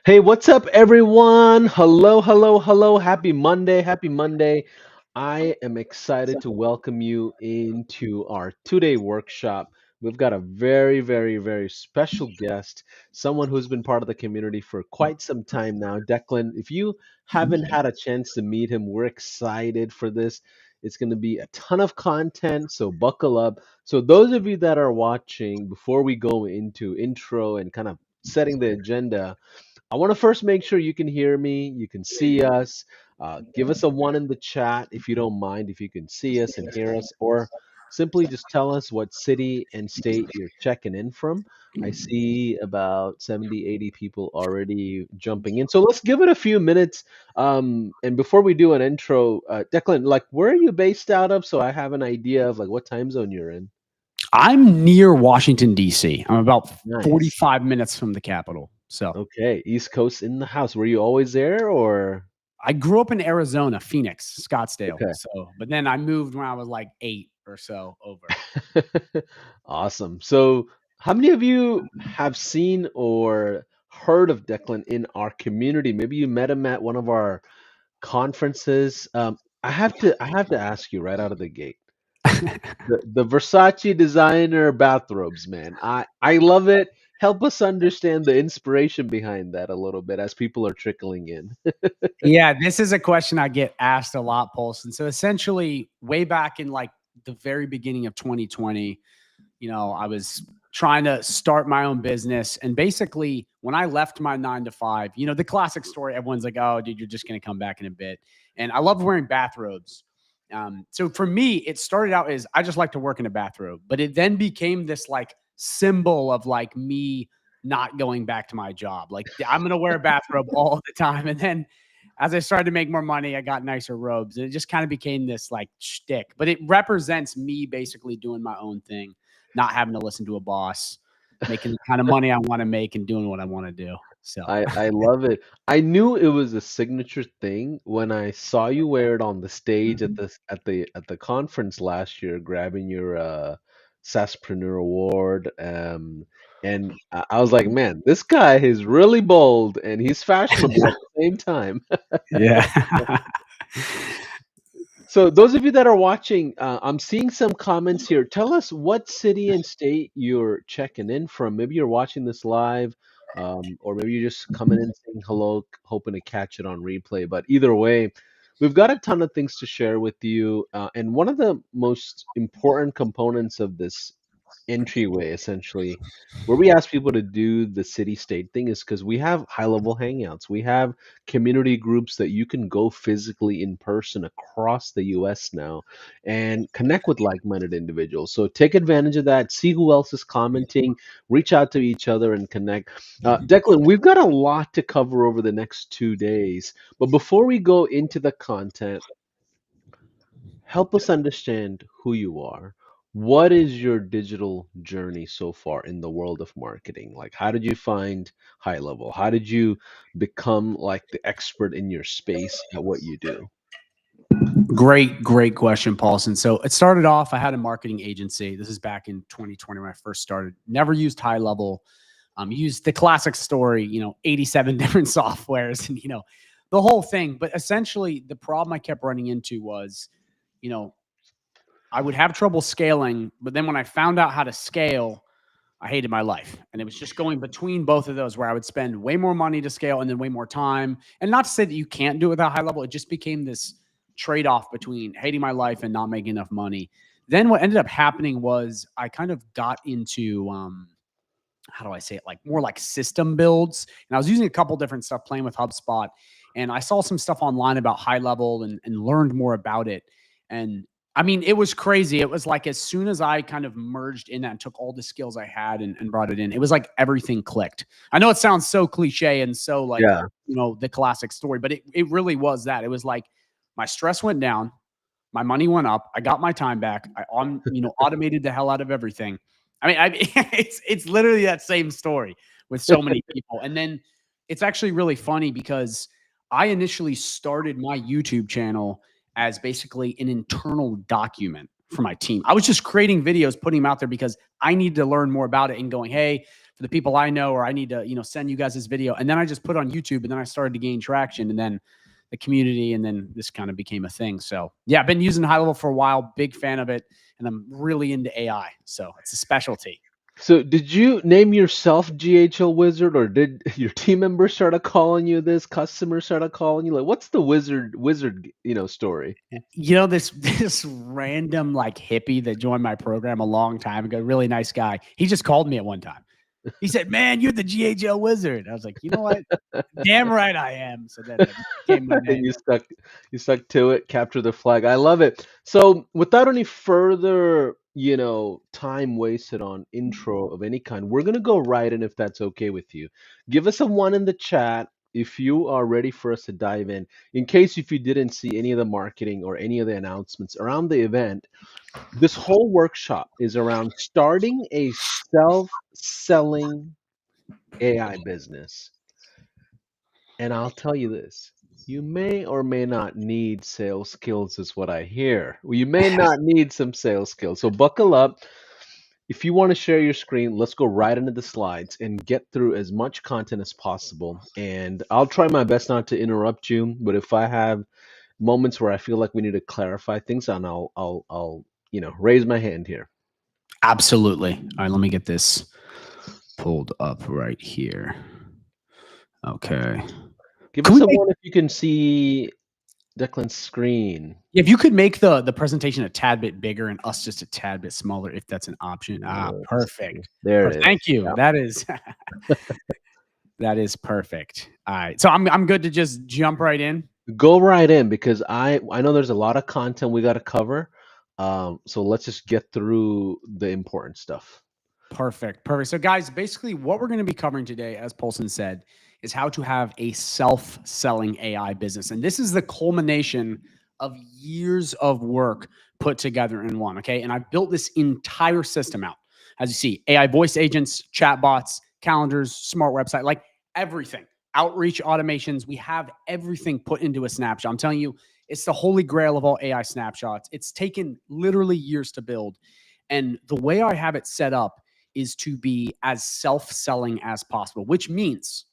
Hey, what's up, everyone? Hello, hello, hello. Happy Monday. Happy Monday. I am excited to welcome you into our two-day workshop. We've got a very, very, very special guest, someone who's been part of the community for quite some time now. Declan, if you haven't had a chance to meet him, we're excited for this. It's going to be a ton of content, so buckle up. So, those of you that are watching, before we go into intro and kind of setting the agenda, I want to first make sure you can hear me, you can see us. Give us a one in the chat if you don't mind, if you can see us and hear us, or simply just tell us what city and state you're checking in from. I see about 70, 80 people already jumping in. So let's give it a few minutes. And before we do an intro, Declan, like, where are you based out of? So I have an idea of like what time zone you're in. I'm near Washington, D.C. I'm about Nice. 45 minutes from the Capitol. So Okay, East Coast in the house. Were you always there or? I grew up in Arizona, Phoenix, Scottsdale. Okay. So, but then I moved when I was like 8 or so over. Awesome. So, how many of you have seen or heard of Declan in our community? Maybe you met him at one of our conferences. I have to ask you right out of the gate. The Versace designer bathrobes, man. I love it. Help us understand the inspiration behind that a little bit as people are trickling in. Yeah, this is a question I get asked a lot, Paulson. So essentially, way back in like the very beginning of 2020, I was trying to start my own business. And basically, when I left my 9 to 5, the classic story, everyone's like, oh, dude, you're just going to come back in a bit. And I love wearing bathrobes. So for me, it started out as I just like to work in a bathrobe, but it then became this like symbol of like me not going back to my job. Like I'm going to wear a bathrobe all the time. And then as I started to make more money, I got nicer robes. And it just kind of became this like shtick, but it represents me basically doing my own thing, not having to listen to a boss, making the kind of money I want to make and doing what I want to do. So I love it. I knew it was a signature thing when I saw you wear it on the stage at the conference last year, grabbing your Saspreneur Award. And I was like, man, this guy is really bold and he's fashionable at the same time. yeah. So those of you that are watching, I'm seeing some comments here. Tell us what city and state you're checking in from. Maybe you're watching this live, or maybe you're just coming in saying hello, hoping to catch it on replay. But either way, we've got a ton of things to share with you. And one of the most important components of this entryway, essentially, where we ask people to do the city state thing, is because we have high level hangouts. We have community groups that you can go physically in person across the US now and connect with like minded individuals. So take advantage of that, see who else is commenting, reach out to each other and connect. Declan, we've got a lot to cover over the next 2 days. But before we go into the content, help us understand who you are. What is your digital journey so far in the world of marketing? Like, how did you find high level? How did you become like the expert in your space at what you do? Great question, Paulson. So it started off, I had a marketing agency. This is back in 2020 when I first started. Never used high level. Used the classic story, 87 different softwares and, the whole thing. But essentially, the problem I kept running into was, you know, I would have trouble scaling. But then when I found out how to scale, I hated my life. And it was just going between both of those where I would spend way more money to scale and then way more time. And not to say that you can't do it without high level, it just became this trade off between hating my life and not making enough money. Then what ended up happening was I kind of got into, how do I say it? Like more like system builds. And I was using a couple different stuff playing with HubSpot. And I saw some stuff online about high level and learned more about it. And I mean, it was crazy. It was like as soon as I kind of merged in that and took all the skills I had and brought it in, it was like everything clicked. I know it sounds so cliche and so like, Yeah. the classic story, but it really was that. It was like my stress went down, my money went up, I got my time back, automated the hell out of everything. I mean, it's literally that same story with so many people. And then it's actually really funny because I initially started my YouTube channel as basically an internal document for my team. I was just creating videos, putting them out there because I needed to learn more about it and going, hey, for the people I know, or I need to, send you guys this video. And then I just put it on YouTube, and then I started to gain traction, and then the community, and then this kind of became a thing. So yeah, I've been using high level for a while, big fan of it, and I'm really into AI. So it's a specialty. So did you name yourself GHL Wizard, or did your team members started calling you this? Customers started calling you like, what's the wizard story? This random like hippie that joined my program a long time ago, really nice guy. He just called me at one time. He said, "Man, you're the GHL Wizard." I was like, "You know what? Damn right I am." So that just became my And name. you stuck to it, capture the flag. I love it. So without any further, time wasted on intro of any kind, we're gonna go right in if that's okay with you. Give us a one in the chat if you are ready for us to dive in. In case if you didn't see any of the marketing or any of the announcements around the event, this whole workshop is around starting a self-selling AI business. And I'll tell you this, you may or may not need sales skills, is what I hear. You may not need some sales skills. So buckle up. If you want to share your screen, let's go right into the slides and get through as much content as possible. And I'll try my best not to interrupt you, but if I have moments where I feel like we need to clarify things, and I'll raise my hand here. Absolutely. All right, let me get this pulled up right here. Okay. Give Can us we a make one if you can see Declan's screen. if you could make the presentation a tad bit bigger and us just a tad bit smaller, if that's an option. Let's see. Perfect. There it is. Thank you. Yeah. That is that is perfect. All right. So I'm good to just jump right in. Go right in because I know there's a lot of content we got to cover. So let's just get through the important stuff. Perfect. Perfect. So, guys, basically, what we're going to be covering today, as Polson said, is how to have a self selling AI business. And this is the culmination of years of work put together in one. Okay. And I've built this entire system out. As you see, AI voice agents, chatbots, calendars, smart website, like everything, outreach automations. We have everything put into a snapshot. I'm telling you, it's the holy grail of all AI snapshots. It's taken literally years to build. And the way I have it set up is to be as self-selling as possible, which means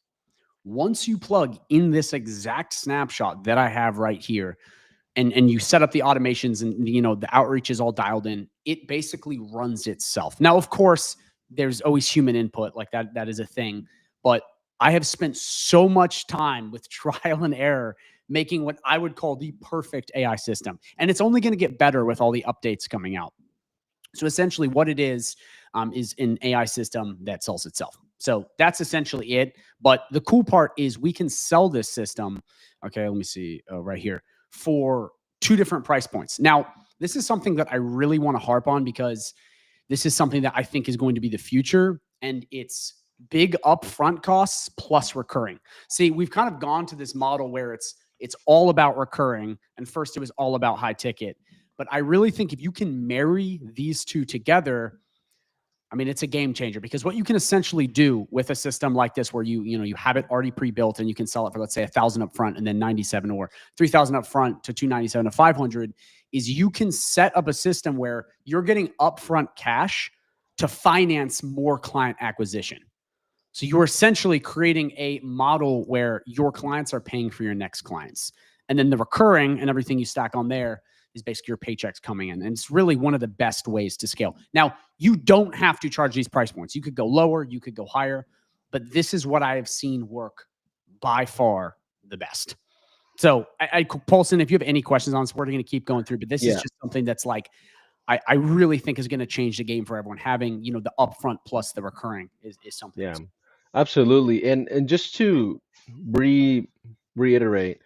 once you plug in this exact snapshot that I have right here, and you set up the automations and the outreach is all dialed in, it basically runs itself. Now, of course, there's always human input, like that is a thing, but I have spent so much time with trial and error making what I would call the perfect AI system. And it's only going to get better with all the updates coming out. So essentially what it is an AI system that sells itself. So that's essentially it. But the cool part is we can sell this system. Okay, let me see right here for 2 different price points. Now, this is something that I really want to harp on because this is something that I think is going to be the future, and it's big upfront costs plus recurring. See, we've kind of gone to this model where it's all about recurring, and first it was all about high ticket. But I really think if you can marry these two together, I mean, it's a game changer because what you can essentially do with a system like this, where you have it already pre-built and you can sell it for, let's say, 1,000 up front and then 97 or 3,000 up front to 297 to 500, is you can set up a system where you're getting upfront cash to finance more client acquisition. So you're essentially creating a model where your clients are paying for your next clients. And then the recurring and everything you stack on there is basically your paychecks coming in. And it's really one of the best ways to scale. Now, you don't have to charge these price points. You could go lower, you could go higher, but this is what I have seen work by far the best. So, Paulson, if you have any questions on this, we're going to keep going through, but this is just something that's like, I really think is going to change the game for everyone. Having, the upfront plus the recurring is something. Yeah, absolutely. And just to reiterate,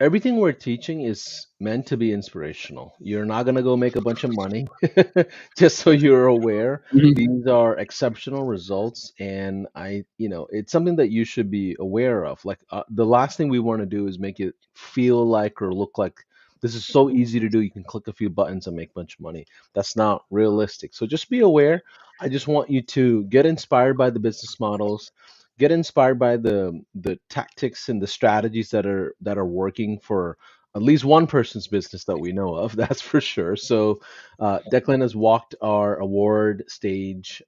everything we're teaching is meant to be inspirational. You're not going to go make a bunch of money, just so you're aware. Mhm. These are exceptional results, and it's something that you should be aware of. Like the last thing we want to do is make it feel like or look like this is so easy to do. You can click a few buttons and make a bunch of money. That's not realistic. So just be aware. I just want you to get inspired by the business models, get inspired by the tactics and the strategies that are working for at least one person's business that we know of. That's for sure. So Declan has walked our award stage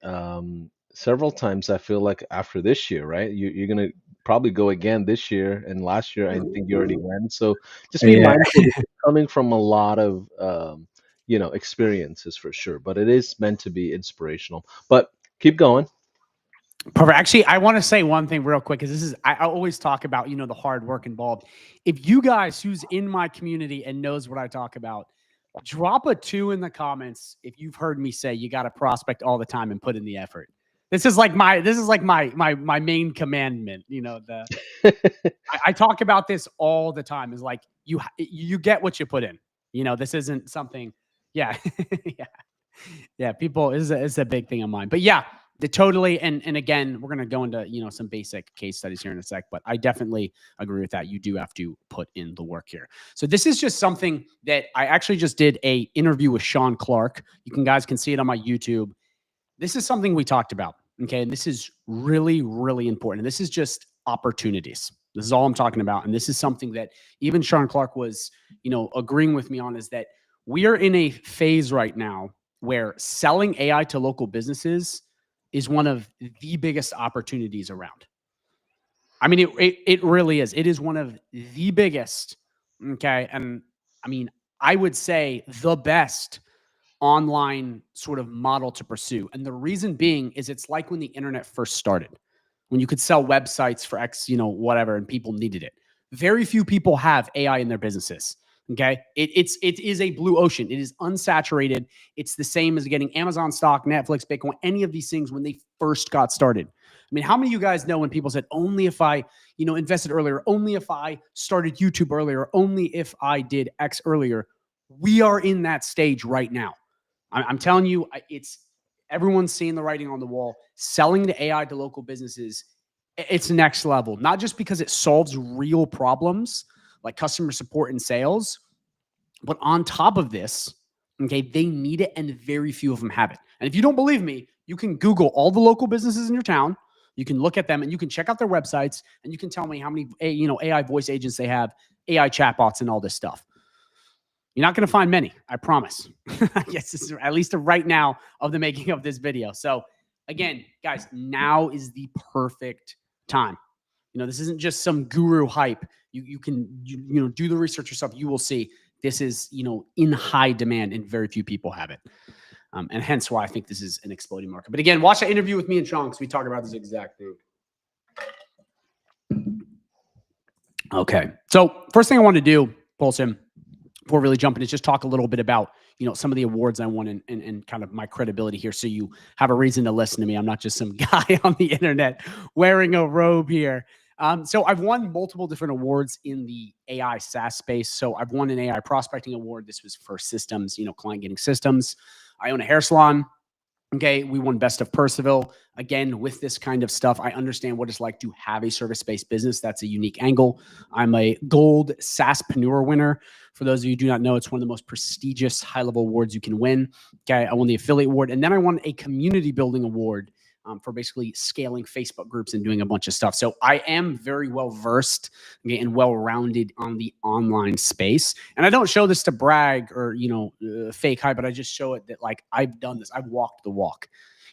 several times. I feel like after this year, right? You're gonna probably go again this year, and last year I think you already went. So just be Yeah. mindful. This is coming from a lot of experiences for sure, but it is meant to be inspirational. But keep going. Perfect. Actually, I want to say one thing real quick because I always talk about, the hard work involved. If you guys who's in my community and knows what I talk about, drop a 2 in the comments if you've heard me say you got to prospect all the time and put in the effort. This is like my main commandment. I talk about this all the time. Is like you get what you put in. This isn't something. Yeah, yeah. Yeah, people is a big thing of mine. But yeah, totally. And again, we're gonna go into some basic case studies here in a sec. But I definitely agree with that. You do have to put in the work here. So this is just something that I actually just did a interview with Sean Clark. Guys can see it on my YouTube. This is something we talked about. Okay, and this is really, really important. And this is just opportunities. This is all I'm talking about. And this is something that even Sean Clark was, agreeing with me on, is that we are in a phase right now where selling AI to local businesses is one of the biggest opportunities around. I mean, it really is. It is one of the biggest. Okay. And I mean, I would say the best online sort of model to pursue. And the reason being is it's like when the internet first started, when you could sell websites for X, whatever, and people needed it. Very few people have AI in their businesses. Okay. It is a blue ocean. It is unsaturated. It's the same as getting Amazon stock, Netflix, Bitcoin, any of these things when they first got started. I mean, how many of you guys know when people said, only if I, invested earlier, only if I started YouTube earlier, only if I did X earlier? We are in that stage right now. I'm telling you, it's everyone's seeing the writing on the wall. Selling the AI to local businesses, it's next level. Not just because it solves real problems like customer support and sales, but on top of this, okay, they need it, and very few of them have it. And if you don't believe me, you can Google all the local businesses in your town. You can look at them, and you can check out their websites, and you can tell me how many AI voice agents they have, AI chatbots, and all this stuff. You're not going to find many, I promise. Yes, this is at least right now of the making of this video. So again, guys, now is the perfect time. This isn't just some guru hype. You can do the research yourself. You will see this is in high demand, and very few people have it. And hence why I think this is an exploding market. But again, watch that interview with me and Sean because we talk about this exact thing. Okay. So first thing I want to do, Paulson, before really jumping, is just talk a little bit about some of the awards I won and kind of my credibility here, so you have a reason to listen to me. I'm not just some guy on the internet wearing a robe here. So I've won multiple different awards in the AI SaaS space. So I've won an AI prospecting award. This was for systems, client getting systems. I own a hair salon. Okay, we won Best of Percival. Again, with this kind of stuff, I understand what it's like to have a service-based business. That's a unique angle. I'm a gold SaaSpreneur winner. For those of you who do not know, it's one of the most prestigious high-level awards you can win. Okay, I won the affiliate award, and then I won a community building award for basically scaling Facebook groups and doing a bunch of stuff. So I am very well versed, okay, and well-rounded on the online space. And I don't show this to brag or, fake hype, but I just show it that like I've done this. I've walked the walk.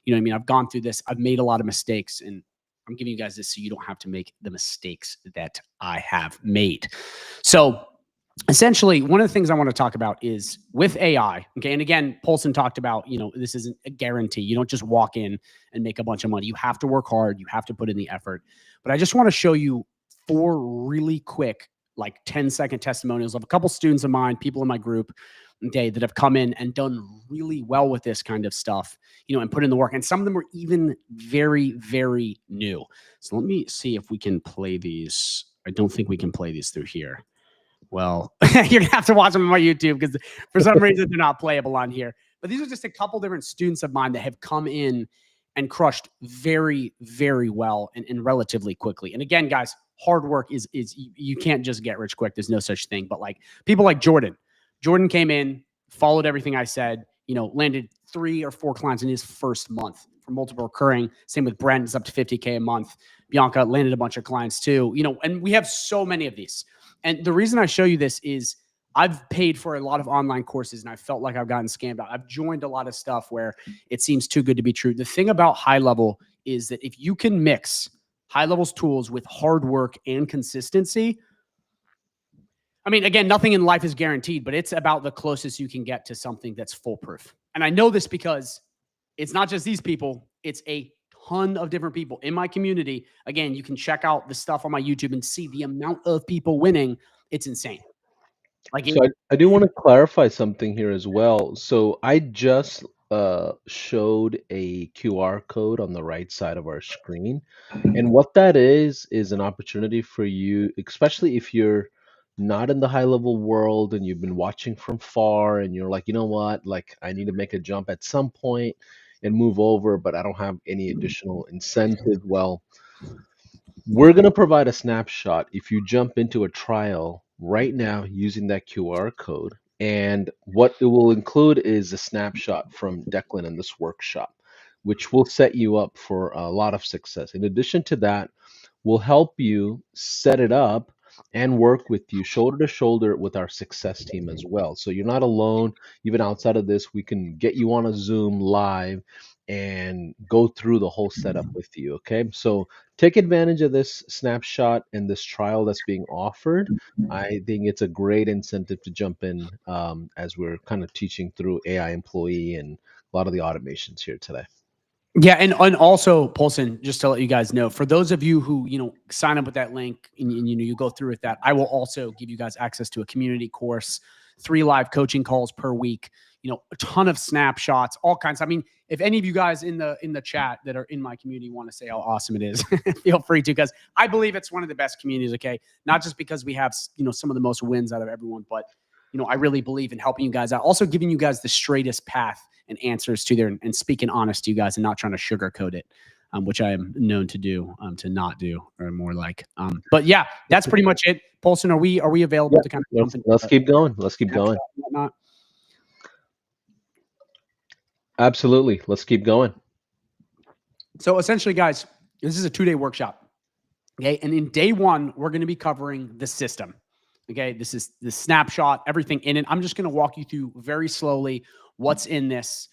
You know what I mean? I've gone through this. I've made a lot of mistakes, and I'm giving you guys this so you don't have to make the mistakes that I have made. So essentially, one of the things I want to talk about is with AI. Okay. And again, Paulson talked about, this isn't a guarantee. You don't just walk in and make a bunch of money. You have to work hard. You have to put in the effort. But I just want to show you 4 really quick, like 10-second testimonials of a couple students of mine, people in my group, okay, that have come in and done really well with this kind of stuff, and put in the work. And some of them are even very, very new. So let me see if we can play these. I don't think we can play these through here. Well, you're gonna have to watch them on my YouTube because for some reason they're not playable on here. But these are just a couple different students of mine that have come in and crushed very, very well and relatively quickly. And again, guys, hard work is you can't just get rich quick. There's no such thing. But like people like Jordan. Jordan came in, followed everything I said, landed 3 or 4 clients in his first month for multiple recurring. Same with Brent, it's up to 50K a month. Bianca landed a bunch of clients too, and we have so many of these. And the reason I show you this is I've paid for a lot of online courses and I felt like I've gotten scammed out. I've joined a lot of stuff where it seems too good to be true. The thing about high level is that if you can mix high levels tools with hard work and consistency, I mean, again, nothing in life is guaranteed, but it's about the closest you can get to something that's foolproof. And I know this because it's not just these people, it's a ton of different people in my community. Again, you can check out the stuff on my YouTube and see the amount of people winning. It's insane. Like, So I do want to clarify something here as well. So I just showed a QR code on the right side of our screen. And what that is an opportunity for you, especially if you're not in the high level world and you've been watching from far and you're like, you know what, like I need to make a jump at some point and move over, but I don't have any additional incentive. Well, we're going to provide a snapshot if you jump into a trial right now using that QR code. And what it will include is a snapshot from Declan in this workshop, which will set you up for a lot of success. In addition to that, we'll help you set it up and work with you shoulder to shoulder with our success team as well. So you're not alone. Even outside of this, we can get you on a Zoom live and go through the whole setup with you. Okay. So take advantage of this snapshot and this trial that's being offered. I think it's a great incentive to jump in as we're kind of teaching through AI employee and a lot of the automations here today. yeah, and also, Paulson, just to let you guys know, for those of you who sign up with that link and you go through with that, I will also give you guys access to a community course, 3 live coaching calls per week, a ton of snapshots, all kinds. I mean, if any of you guys in the chat that are in my community want to say how awesome it is, feel free to, because I believe it's one of the best communities. Okay, not just because we have some of the most wins out of everyone, but I really believe in helping you guys out, also giving you guys the straightest path and answers to there and speaking honest to you guys and not trying to sugarcoat it, which I am known to do, to not do, or more like. But yeah, that's pretty much it. Paulson, are we available Yeah, to kind of jump into let's keep going. Let's keep going. and whatnot? Absolutely. Let's keep going. So essentially, guys, this is a 2-day workshop. Okay. And in day 1, we're going to be covering the system. Okay. This is the snapshot, everything in it. I'm just going to walk you through very slowly what's in this,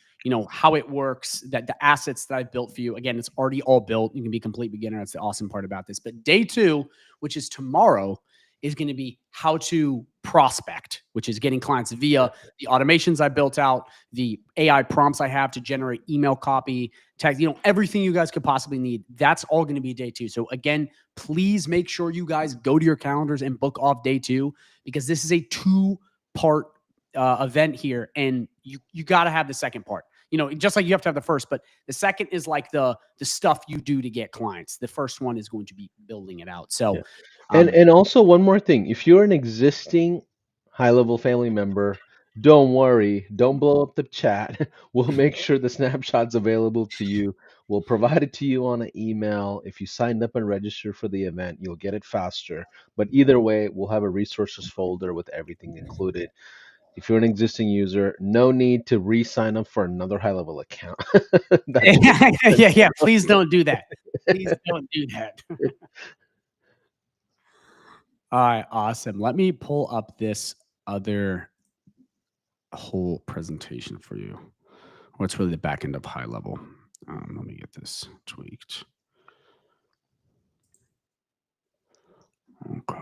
how it works, that the assets that I've built for you. Again, it's already all built. You can be complete beginner. That's the awesome part about this. But day 2, which is tomorrow, is going to be how to prospect, which is getting clients via the automations I built out, the AI prompts I have to generate email copy, text, everything you guys could possibly need. That's all going to be day 2. So again, please make sure you guys go to your calendars and book off day 2, because this is a 2-part event here, and you got to have the second part. Just like you have to have the first, but the second is like the stuff you do to get clients. The first one is going to be building it out. So, Yeah. And also one more thing, if you're an existing high level family member, don't worry, don't blow up the chat. We'll make sure the snapshot's available to you. We'll provide it to you on an email. If you signed up and registered for the event, you'll get it faster. But either way, we'll have a resources folder with everything included. If you're an existing user, no need to re-sign up for another high level account. That's yeah. Please don't do that. Please don't do that. All right, awesome. Let me pull up this other whole presentation for you. What's really the back end of high level? Let me get this tweaked. Okay.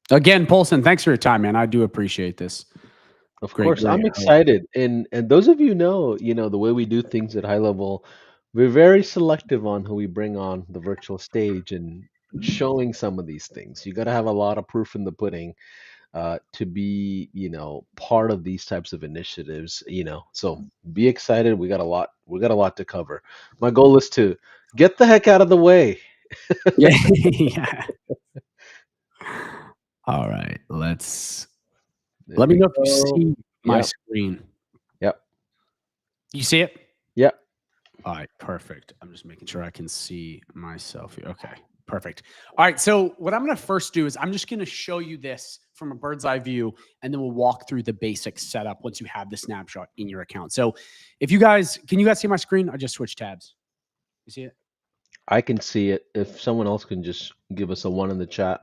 Again, Paulson, thanks for your time, man. I do appreciate this. Of course, I'm excited. And those of you know, the way we do things at high level, we're very selective on who we bring on the virtual stage and showing some of these things. You got to have a lot of proof in the pudding to be, part of these types of initiatives. So be excited. We got a lot to cover. My goal is to get the heck out of the way. Yeah. Yeah. All right. Let me know if you see my screen. Yep. You see it? Yep. All right. Perfect. I'm just making sure I can see myself here. Okay. Perfect. All right. So what I'm going to first do is I'm just going to show you this from a bird's eye view, and then we'll walk through the basic setup once you have the snapshot in your account. So can you guys see my screen? I just switched tabs. You see it? I can see it. If someone else can just give us a one in the chat,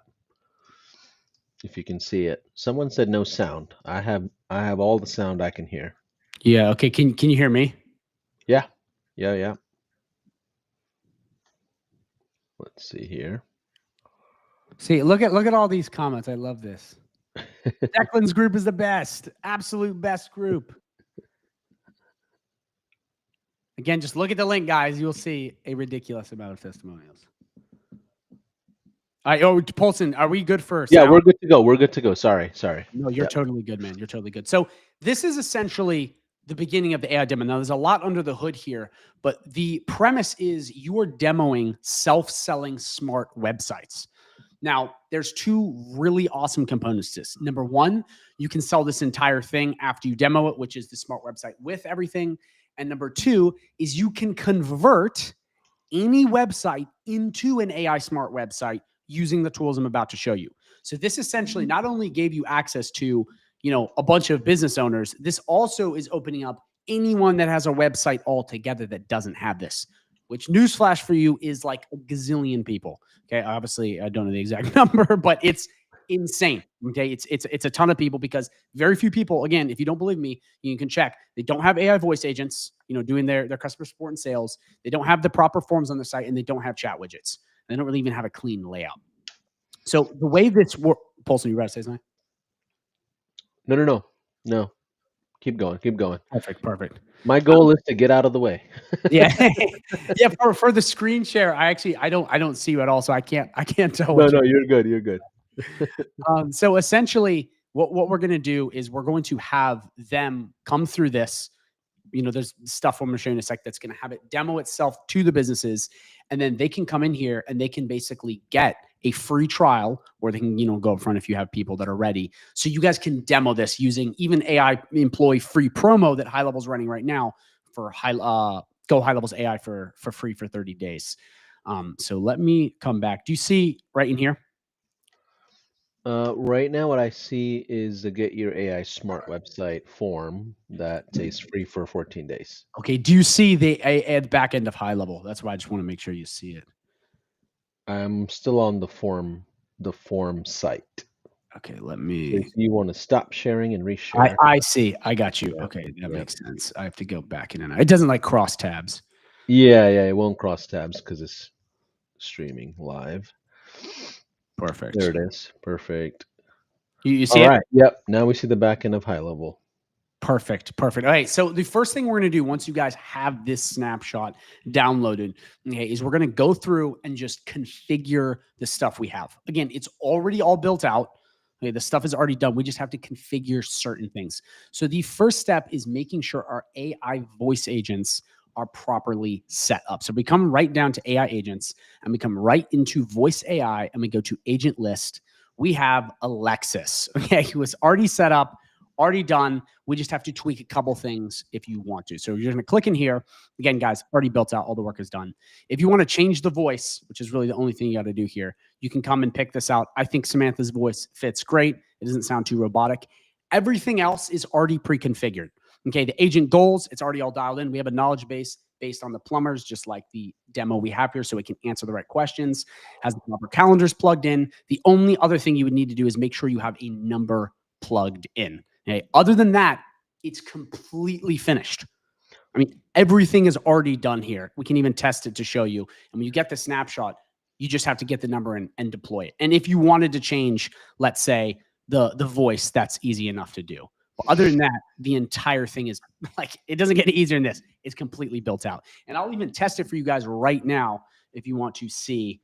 if you can see it. Someone said no sound. I have all the sound I can hear. Yeah. Okay. Can you hear me? Yeah. Yeah, yeah. Let's see here. See, look at all these comments. I love this. Declan's group is the best. Absolute best group. Again, just look at the link, guys. You'll see a ridiculous amount of testimonials. All right, Paulson, are we good for Yeah, sound? we're good to go. We're good to go. Sorry. No, you're totally good, man. You're totally good. So this is essentially the beginning of the AI demo. Now, there's a lot under the hood here, but the premise is you're demoing self-selling smart websites. Now, there's two really awesome components to this. Number one, you can sell this entire thing after you demo it, which is the smart website with everything. And number two is you can convert any website into an AI smart website using the tools I'm about to show you. So this essentially not only gave you access to, a bunch of business owners, this also is opening up anyone that has a website altogether that doesn't have this, which newsflash for you is like a gazillion people. Okay. Obviously I don't know the exact number, but it's insane. Okay. It's a ton of people because very few people, again, if you don't believe me, you can check. They don't have AI voice agents, doing their customer support and sales. They don't have the proper forms on the site and they don't have chat widgets. They don't really even have a clean layout. So the way this works, Paulson, you ready to say something? No. Keep going. Perfect. My goal is to get out of the way. Yeah. Yeah. For the screen share, I don't see you at all. So I can't tell. No, you're good. So essentially what we're going to do is we're going to have them come through this. There's stuff I'm going to show you in a sec that's going to have it demo itself to the businesses. And then they can come in here and they can basically get a free trial, or they can, go up front if you have people that are ready. So you guys can demo this using even AI employee free promo that High Level's running right now for Go High Levels AI for free for 30 days. So let me come back. Do you see right in here? Right now, what I see is the Get Your AI Smart website form that says free for 14 days. Okay. Do you see the back end of High Level? That's why I just want to make sure you see it. I'm still on the form site. Okay, let So me. if you want to stop sharing and reshare. I see. I got you. Okay, that makes sense. I have to go back in and out. It doesn't like cross tabs. Yeah, it won't cross tabs because it's streaming live. Perfect. There it is. Perfect. You see All it? right. Yep. Now we see the back end of High Level. Perfect. All right. So the first thing we're going to do once you guys have this snapshot downloaded, okay, is we're going to go through and just configure the stuff we have. Again, it's already all built out. Okay, the stuff is already done. We just have to configure certain things. So the first step is making sure our AI voice agents are properly set up. So we come right down to AI agents and we come right into voice AI and we go to agent list. We have Alexis. Okay, it was already set up, already done. We just have to tweak a couple things if you want to. So you're going to click in here. Again, guys, already built out. All the work is done. If you want to change the voice, which is really the only thing you got to do here, you can come and pick this out. I think Samantha's voice fits great. It doesn't sound too robotic. Everything else is already pre-configured. Okay, the agent goals, it's already all dialed in. We have a knowledge base based on the plumbers, just like the demo we have here, so it can answer the right questions. Has the proper calendars plugged in. The only other thing you would need to do is make sure you have a number plugged in. Okay. Other than that, it's completely finished. I mean, everything is already done here. We can even test it to show you. And when you get the snapshot, you just have to get the number and deploy it. And if you wanted to change, let's say, the voice, that's easy enough to do. But other than that, the entire thing is like, it doesn't get any easier than this. It's completely built out. And I'll even test it for you guys right now if you want to see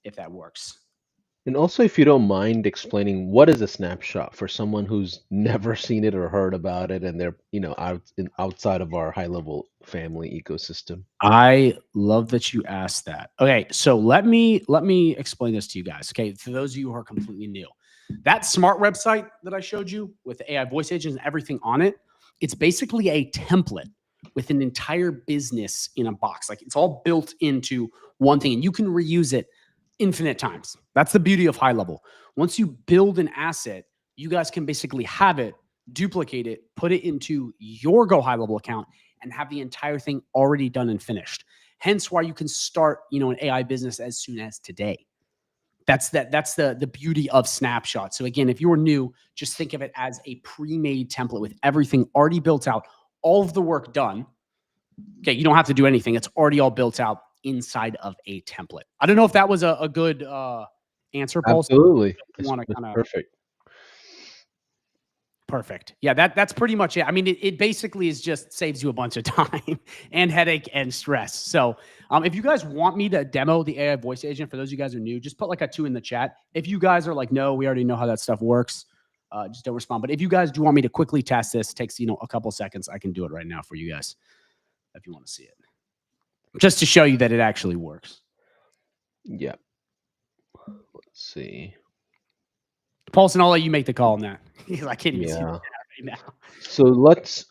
if that works. And also, if you don't mind explaining what is a snapshot for someone who's never seen it or heard about it, and they're outside of our high level family ecosystem. I love that you asked that. Okay, so let me explain this to you guys. Okay, for those of you who are completely new, that smart website that I showed you with the AI voice agents and everything on it, it's basically a template with an entire business in a box. Like it's all built into one thing, and you can reuse it infinite times. That's the beauty of High Level. Once you build an asset, you guys can basically have it, duplicate it, put it into your Go High Level account, and have the entire thing already done and finished. Hence why you can start, an AI business as soon as today. That's the beauty of Snapshot. So again, if you're new, just think of it as a pre-made template with everything already built out, all of the work done. Okay, you don't have to do anything. It's already all built out inside of a template. I don't know if that was a good answer, Paul. Absolutely. You want to It's kind of perfect. perfect. Yeah, that's pretty much it. I mean, it basically is just saves you a bunch of time and headache and stress. So if you guys want me to demo the AI voice agent, for those of you guys who are new, just put like a 2 in the chat. If you guys are like, no, we already know how that stuff works, just don't respond. But if you guys do want me to quickly test this, takes, a couple seconds, I can do it right now for you guys if you want to see it. Just to show you that it actually works. Yeah. Let's see. Paulson, I'll let you make the call on that. I can't even see that Yeah. right now. So let's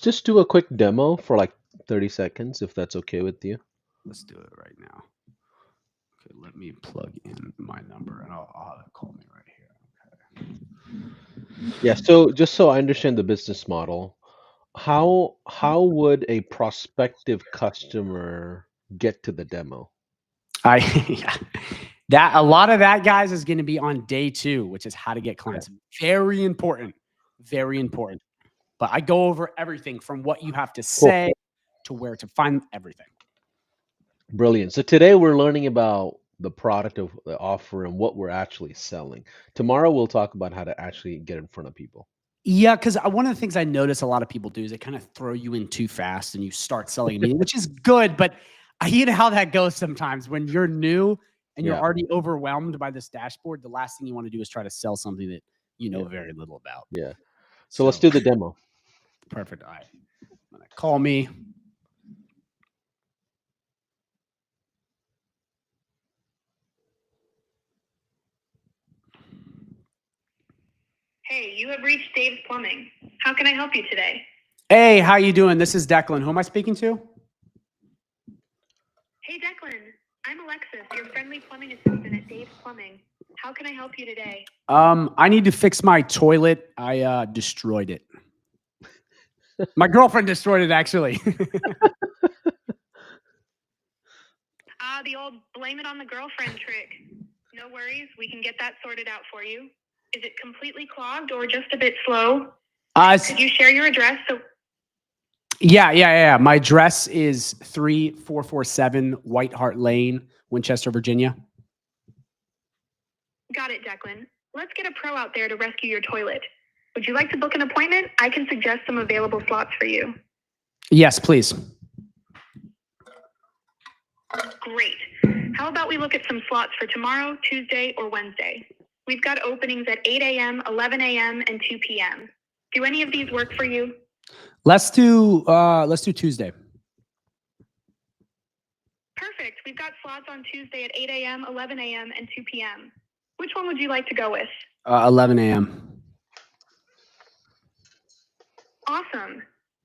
just do a quick demo for like 30 seconds, if that's okay with you. Let's do it right now. Okay, let me plug in my number and I'll have it call me right here. Okay. Yeah. So just so I understand the business model, how would a prospective customer get to the demo? Yeah. That a lot of that, guys, is going to be on day 2, which is how to get clients. Very important. Very important. But I go over everything from what you have to say to where to find everything. Brilliant. So today we're learning about the product of the offer and what we're actually selling. Tomorrow we'll talk about how to actually get in front of people. Yeah, because one of the things I notice a lot of people do is they kind of throw you in too fast and you start selling immediately, which is good. But I hate how that goes sometimes when you're new and you're already overwhelmed by this dashboard. The last thing you want to do is try to sell something that you know very little about. Yeah. So let's do the demo. Perfect. All right. I'm gonna call me. Hey, you have reached Dave's Plumbing. How can I help you today? Hey, how you doing? This is Declan. Who am I speaking to? Hey, Declan. I'm Alexis, your friendly plumbing assistant at Dave's Plumbing. How can I help you today? I need to fix my toilet. I destroyed it. My girlfriend destroyed it, actually. The old blame it on the girlfriend trick. No worries, we can get that sorted out for you. Is it completely clogged or just a bit slow? Could you share your address? Yeah. My address is 3447 White Hart Lane, Winchester, Virginia. Got it, Declan. Let's get a pro out there to rescue your toilet. Would you like to book an appointment? I can suggest some available slots for you. Yes, please. Great. How about we look at some slots for tomorrow, Tuesday, or Wednesday? We've got openings at 8 a.m., 11 a.m., and 2 p.m. Do any of these work for you? Let's do Tuesday. Perfect. We've got slots on Tuesday at 8 a.m., 11 a.m., and 2 p.m. Which one would you like to go with? 11 a.m. Awesome.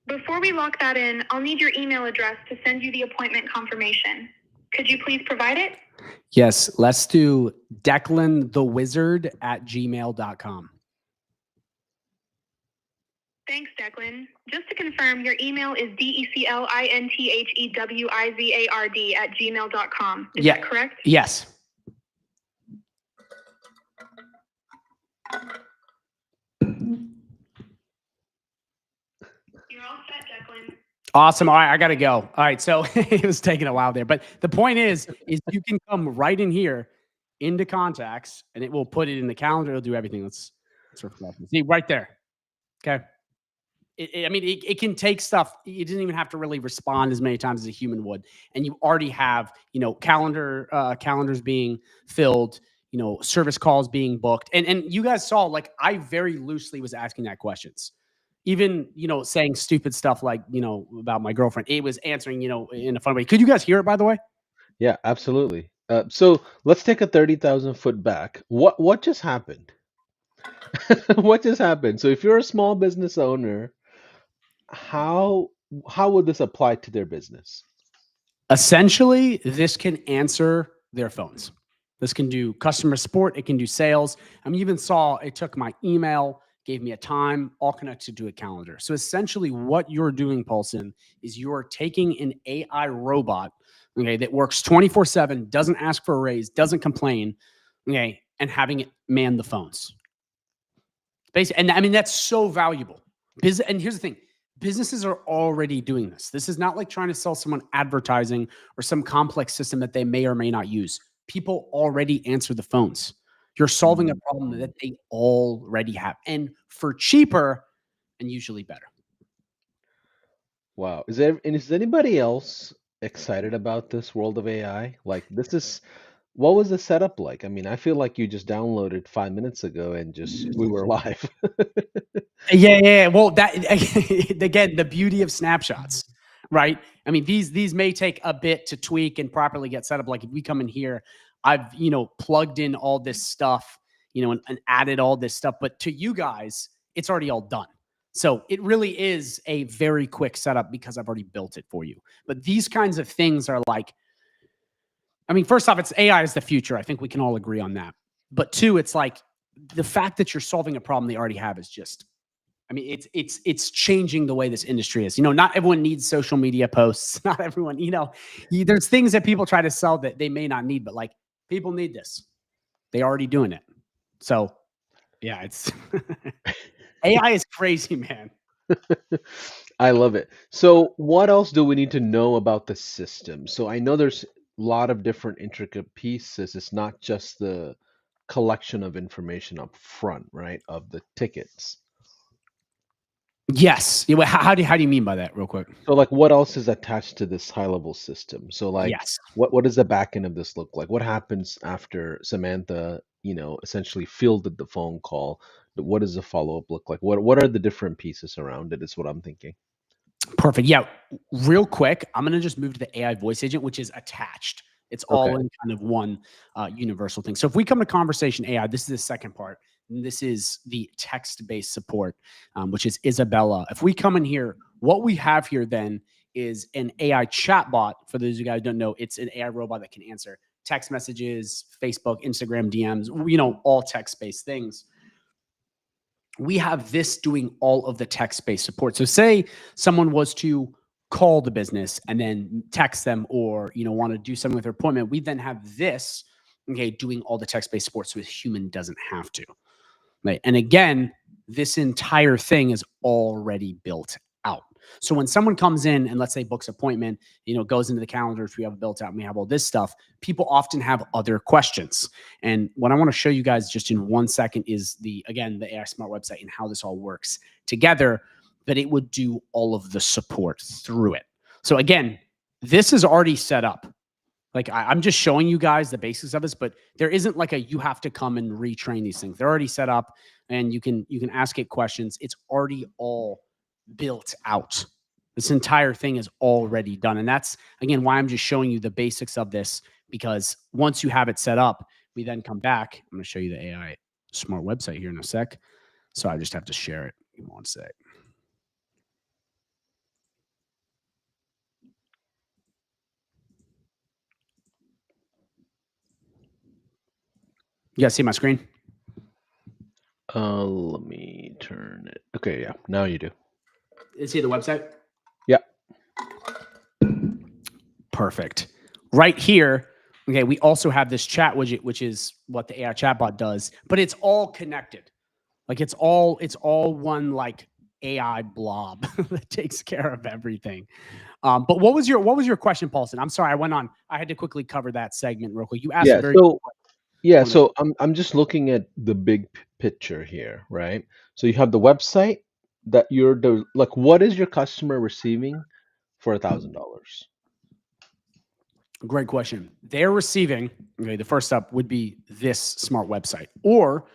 Before we lock that in, I'll need your email address to send you the appointment confirmation. Could you please provide it? Yes, let's do declanthewizard@gmail.com. Thanks, Declan. Just to confirm, your email is declanthewizard@gmail.com. Is that correct? Yes. You're all set, Declan. Awesome. All right, I got to go. All right, so it was taking a while there, but the point is you can come right in here into contacts, and it will put it in the calendar. It'll do everything. Let's refresh. See right there. Okay. It can take stuff. You didn't even have to really respond as many times as a human would, and you already have calendars being filled, service calls being booked, and you guys saw like I very loosely was asking that questions. Even, saying stupid stuff like, about my girlfriend. It was answering, in a fun way. Could you guys hear it, by the way? Yeah, absolutely. So let's take a 30,000 foot back. What just happened? What just happened? So if you're a small business owner, how would this apply to their business? Essentially, this can answer their phones. This can do customer support. It can do sales. I mean, you even saw it took my email gave me a time, all connected to a calendar. So essentially what you're doing, Paulson, is you're taking an AI robot, okay, that works 24/7, doesn't ask for a raise, doesn't complain, okay, and having it man the phones. Basically, and I mean, that's so valuable. And here's the thing. Businesses are already doing this. This is not like trying to sell someone advertising or some complex system that they may or may not use. People already answer the phones. You're solving a problem that they already have, and for cheaper and usually better. Wow. Is anybody else excited about this world of AI? Like what was the setup like? I mean, I feel like you just downloaded 5 minutes ago and just we were live. Yeah. Well, that again, the beauty of snapshots, right? I mean, these may take a bit to tweak and properly get set up. Like if we come in here, I've plugged in all this stuff, and added all this stuff. But to you guys, it's already all done. So it really is a very quick setup because I've already built it for you. But these kinds of things are like, I mean, first off, it's AI is the future. I think we can all agree on that. But two, it's like the fact that you're solving a problem they already have is just, I mean, it's changing the way this industry is. Not everyone needs social media posts. Not everyone, there's things that people try to sell that they may not need, but like people need this. They're already doing it. So yeah, it's AI is crazy, man. I love it. So, what else do we need to know about the system? So, I know there's a lot of different intricate pieces. It's not just the collection of information up front, right? Of the tickets. Yes. How do you mean by that, real quick? So, like, what else is attached to this high-level system? So, like, yes. what does the back end of this look like? What happens after Samantha, essentially fielded the phone call? What does the follow-up look like? What are the different pieces around it? Is what I'm thinking. Perfect. Yeah. Real quick, I'm going to just move to the AI voice agent, which is attached. It's all in kind of one universal thing. So if we come to conversation AI, this is the second part. And this is the text-based support, which is Isabella. If we come in here, what we have here then is an AI chatbot. For those of you guys who don't know, it's an AI robot that can answer text messages, Facebook, Instagram DMs, all text-based things. We have this doing all of the text-based support. So say someone was to call the business and then text them or, want to do something with their appointment. We then have this, doing all the text-based support so a human doesn't have to. Right. And again, this entire thing is already built out. So when someone comes in and let's say books appointment, goes into the calendar, which we have built out and we have all this stuff, people often have other questions. And what I want to show you guys just in 1 second is the AI Smart website and how this all works together, that it would do all of the support through it. So again, this is already set up. Like I'm just showing you guys the basics of this, but there isn't like you have to come and retrain these things. They're already set up and you can ask it questions. It's already all built out. This entire thing is already done. And that's, again, why I'm just showing you the basics of this, because once you have it set up, we then come back. I'm going to show you the AI Smart website here in a sec. So I just have to share it. Give me 1 sec. You guys see my screen? Let me turn it. Okay, yeah, now you do. Is here the website? Yeah. Perfect. Right here, okay, we also have this chat widget, which is what the AI chatbot does, but it's all connected. Like it's all one like AI blob that takes care of everything. But what was your question, Paulson? I'm sorry, I had to quickly cover that segment real quick. You asked so I'm just looking at the big picture here, right? So you have the website that what is your customer receiving for $1,000? Great question. They're receiving, the first step would be this smart website. Or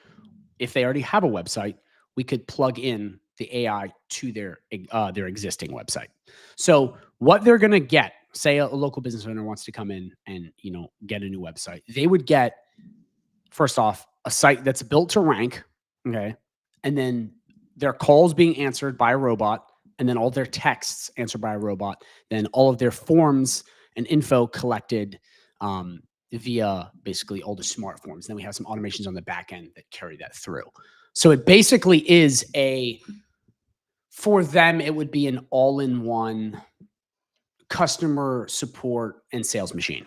if they already have a website, we could plug in the AI to their existing website. So what they're going to get, say a local business owner wants to come in and, get a new website. They would get, first off, a site that's built to rank, okay? And then their calls being answered by a robot, and then all their texts answered by a robot, then all of their forms and info collected via basically all the smart forms. Then we have some automations on the back end that carry that through. So it basically is for them, it would be an all-in-one customer support and sales machine.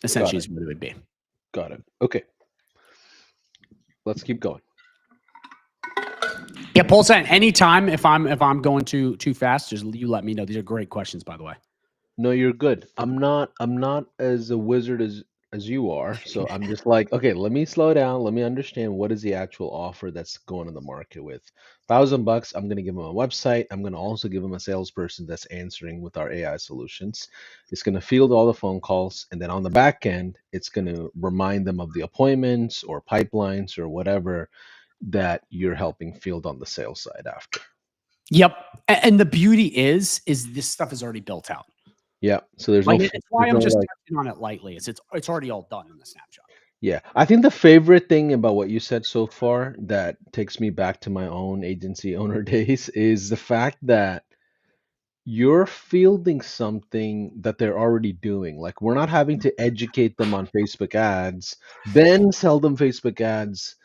Essentially is what it would be. Got it. Okay. Let's keep going. Yeah, Paulson, anytime if I'm going too fast, just you let me know. These are great questions, by the way. No, you're good. I'm not as a wizard as you are. So I'm just like, okay, let me slow down. Let me understand what is the actual offer that's going on the market with. $1,000, I'm gonna give them a website. I'm gonna also give them a salesperson that's answering with our AI solutions. It's gonna field all the phone calls, and then on the back end, it's gonna remind them of the appointments or pipelines or whatever that you're helping field on the sales side after. Yep. And the beauty is this stuff is already built out. Yeah. So there's like, no. It's why I'm just touching on it lightly. It's already all done in the snapshot. Yeah, I think the favorite thing about what you said so far that takes me back to my own agency owner days is the fact that you're fielding something that they're already doing. Like, we're not having to educate them on Facebook ads, then sell them Facebook ads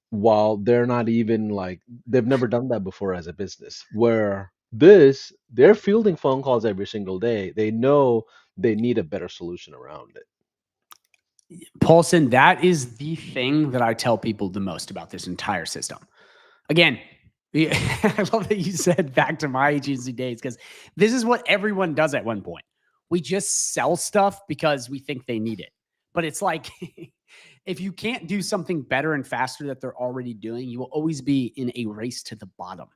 while they're not even like, they've never done that before as a business. Where they're fielding phone calls every single day. They know they need a better solution around it. Paulson, that is the thing that I tell people the most about this entire system. Again, I love that you said back to my agency days, because this is what everyone does at one point. We just sell stuff because we think they need it. But it's like, if you can't do something better and faster that they're already doing, you will always be in a race to the bottom.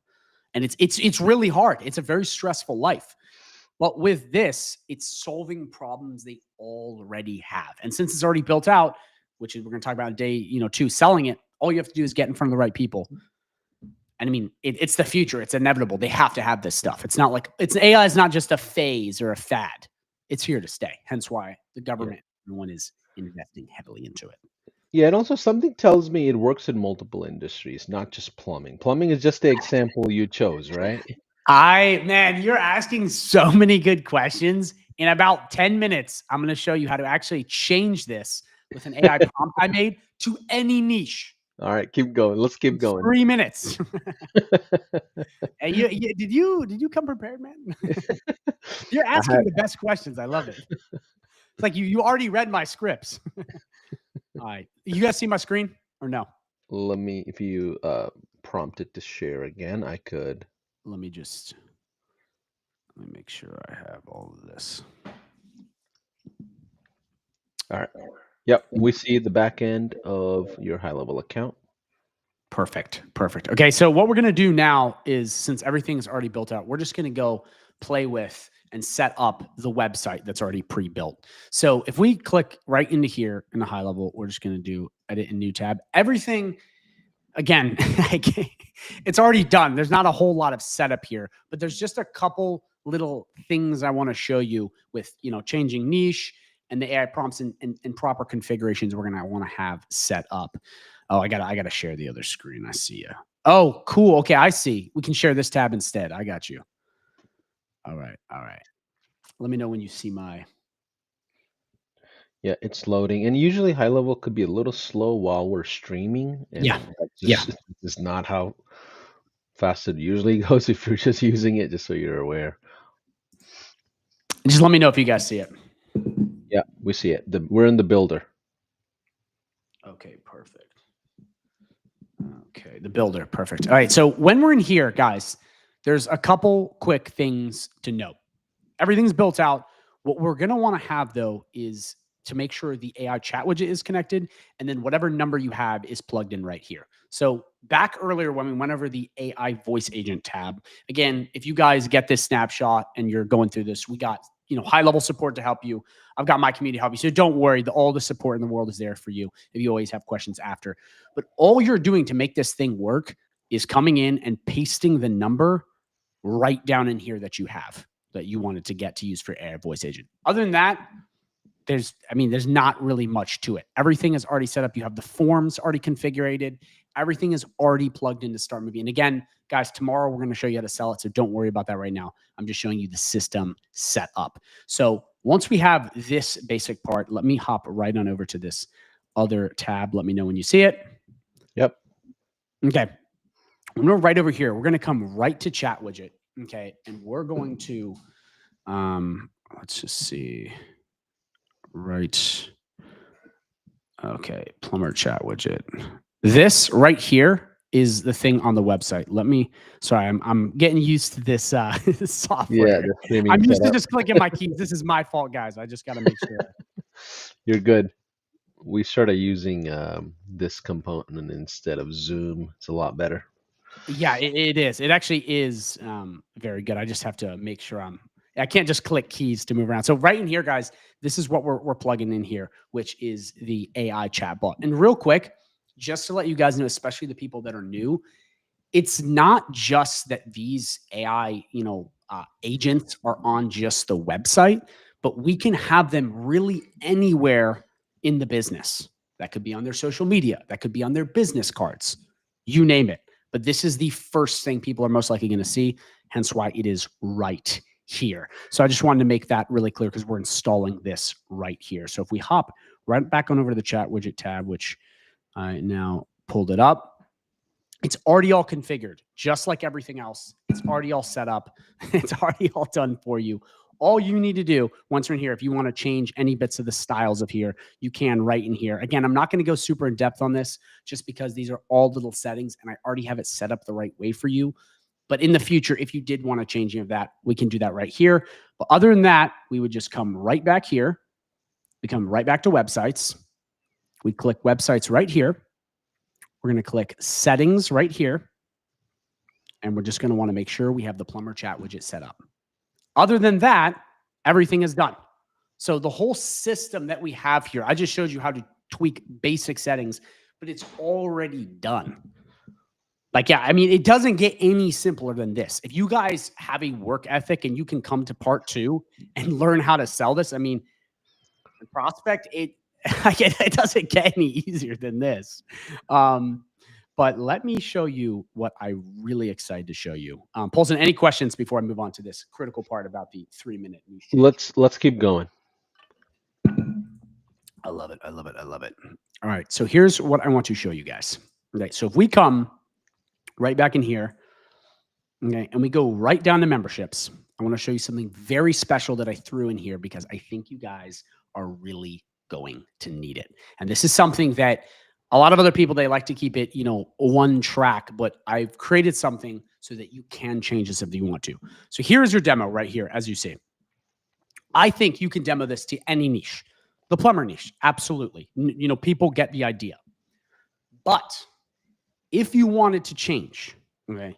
And it's really hard. It's a very stressful life. But with this, it's solving problems they already have. And since it's already built out, which is we're going to talk about day 2, selling it, all you have to do is get in front of the right people. And I mean, it's the future. It's inevitable. They have to have this stuff. It's not like AI is not just a phase or a fad. It's here to stay. Hence why the government, everyone is investing heavily into it. Yeah, and also something tells me it works in multiple industries, not just plumbing. Plumbing is just the example you chose, right? Man, you're asking so many good questions. In about 10 minutes, I'm going to show you how to actually change this with an AI prompt I made to any niche. All right, keep going. Let's keep going. 3 minutes. Hey, did you come prepared, man? You're asking the best questions. I love it. It's like you already read my scripts. All right. You guys see my screen or no? Let me, if you prompted to share again, I could. Let me make sure I have all of this. All right. Yep. We see the back end of your high level account. Perfect. Okay. So what we're going to do now is, since everything is already built out, we're just going to go play with and set up the website that's already pre-built. So if we click right into here in the high level, we're just going to do edit and new tab. Everything, again, it's already done. There's not a whole lot of setup here, but there's just a couple little things I want to show you with, changing niche and the AI prompts and proper configurations we're going to want to have set up. Oh, I gotta share the other screen. I see you. Oh, cool. Okay, I see. We can share this tab instead. I got you. All right. Let me know when you see my. Yeah, it's loading, and usually high level could be a little slow while we're streaming. And it's not how fast it usually goes if you're just using it. Just so you're aware. Just let me know if you guys see it. Yeah, we see it. We're in the builder. Okay, perfect. Okay, the builder, perfect. All right, so when we're in here, guys, there's a couple quick things to note. Everything's built out. What we're going to want to have, though, is to make sure the AI chat widget is connected, and then whatever number you have is plugged in right here. So back earlier when we went over the AI voice agent tab, again, if you guys get this snapshot and you're going through this, we got high-level support to help you. I've got my community to help you. So don't worry, all the support in the world is there for you if you always have questions after. But all you're doing to make this thing work is coming in and pasting the number right down in here that you have, that you wanted to get to use for AI voice agent. Other than that, there's not really much to it. Everything is already set up. You have the forms already configured. Everything is already plugged into Start Movie. And again, guys, tomorrow we're going to show you how to sell it. So don't worry about that right now. I'm just showing you the system set up. So once we have this basic part, let me hop right on over to this other tab. Let me know when you see it. Yep. Okay. I'm going to right over here. We're going to come right to chat widget. Okay. And we're going to, let's just see. Right. Okay. Plumber chat widget. This right here is the thing on the website. Sorry, I'm getting used to this software. Yeah, the streaming I'm used setup. to just clicking my keys. This is my fault, guys. I just got to make sure. You're good. We started using this component instead of Zoom. It's a lot better. Yeah, it is. It actually is very good. I just have to make sure I can't just click keys to move around. So right in here, guys, this is what we're plugging in here, which is the AI chatbot. And real quick, just to let you guys know, especially the people that are new, it's not just that these AI, agents are on just the website, but we can have them really anywhere in the business. That could be on their social media. That could be on their business cards. You name it. But this is the first thing people are most likely going to see, hence why it is right here. So I just wanted to make that really clear because we're installing this right here. So if we hop right back on over to the chat widget tab, which I now pulled it up, it's already all configured, just like everything else. It's already all set up. It's already all done for you. All you need to do once you're in here, if you want to change any bits of the styles of here, you can right in here. Again, I'm not going to go super in depth on this just because these are all little settings and I already have it set up the right way for you. But in the future, if you did want to change any of that, we can do that right here. But other than that, we would just come right back here. We come right back to websites. We click websites right here. We're going to click settings right here. And we're just going to want to make sure we have the plumber chat widget set up. Other than that, everything is done. So the whole system that we have here, I just showed you how to tweak basic settings, but it's already done. Like, yeah, I mean, it doesn't get any simpler than this. If you guys have a work ethic and you can come to part 2 and learn how to sell this, I mean, the prospect, it doesn't get any easier than this. But let me show you what I'm really excited to show you. Paulson, any questions before I move on to this critical part about the 3-minute niche? Let's keep going. I love it. I love it. I love it. All right. So here's what I want to show you guys. Okay. So if we come right back in here, okay, and we go right down to memberships, I want to show you something very special that I threw in here because I think you guys are really going to need it. And this is something that a lot of other people, they like to keep it, one track, but I've created something so that you can change this if you want to. So here is your demo right here, as you see. I think you can demo this to any niche. The plumber niche, absolutely. People get the idea. But if you wanted to change, okay,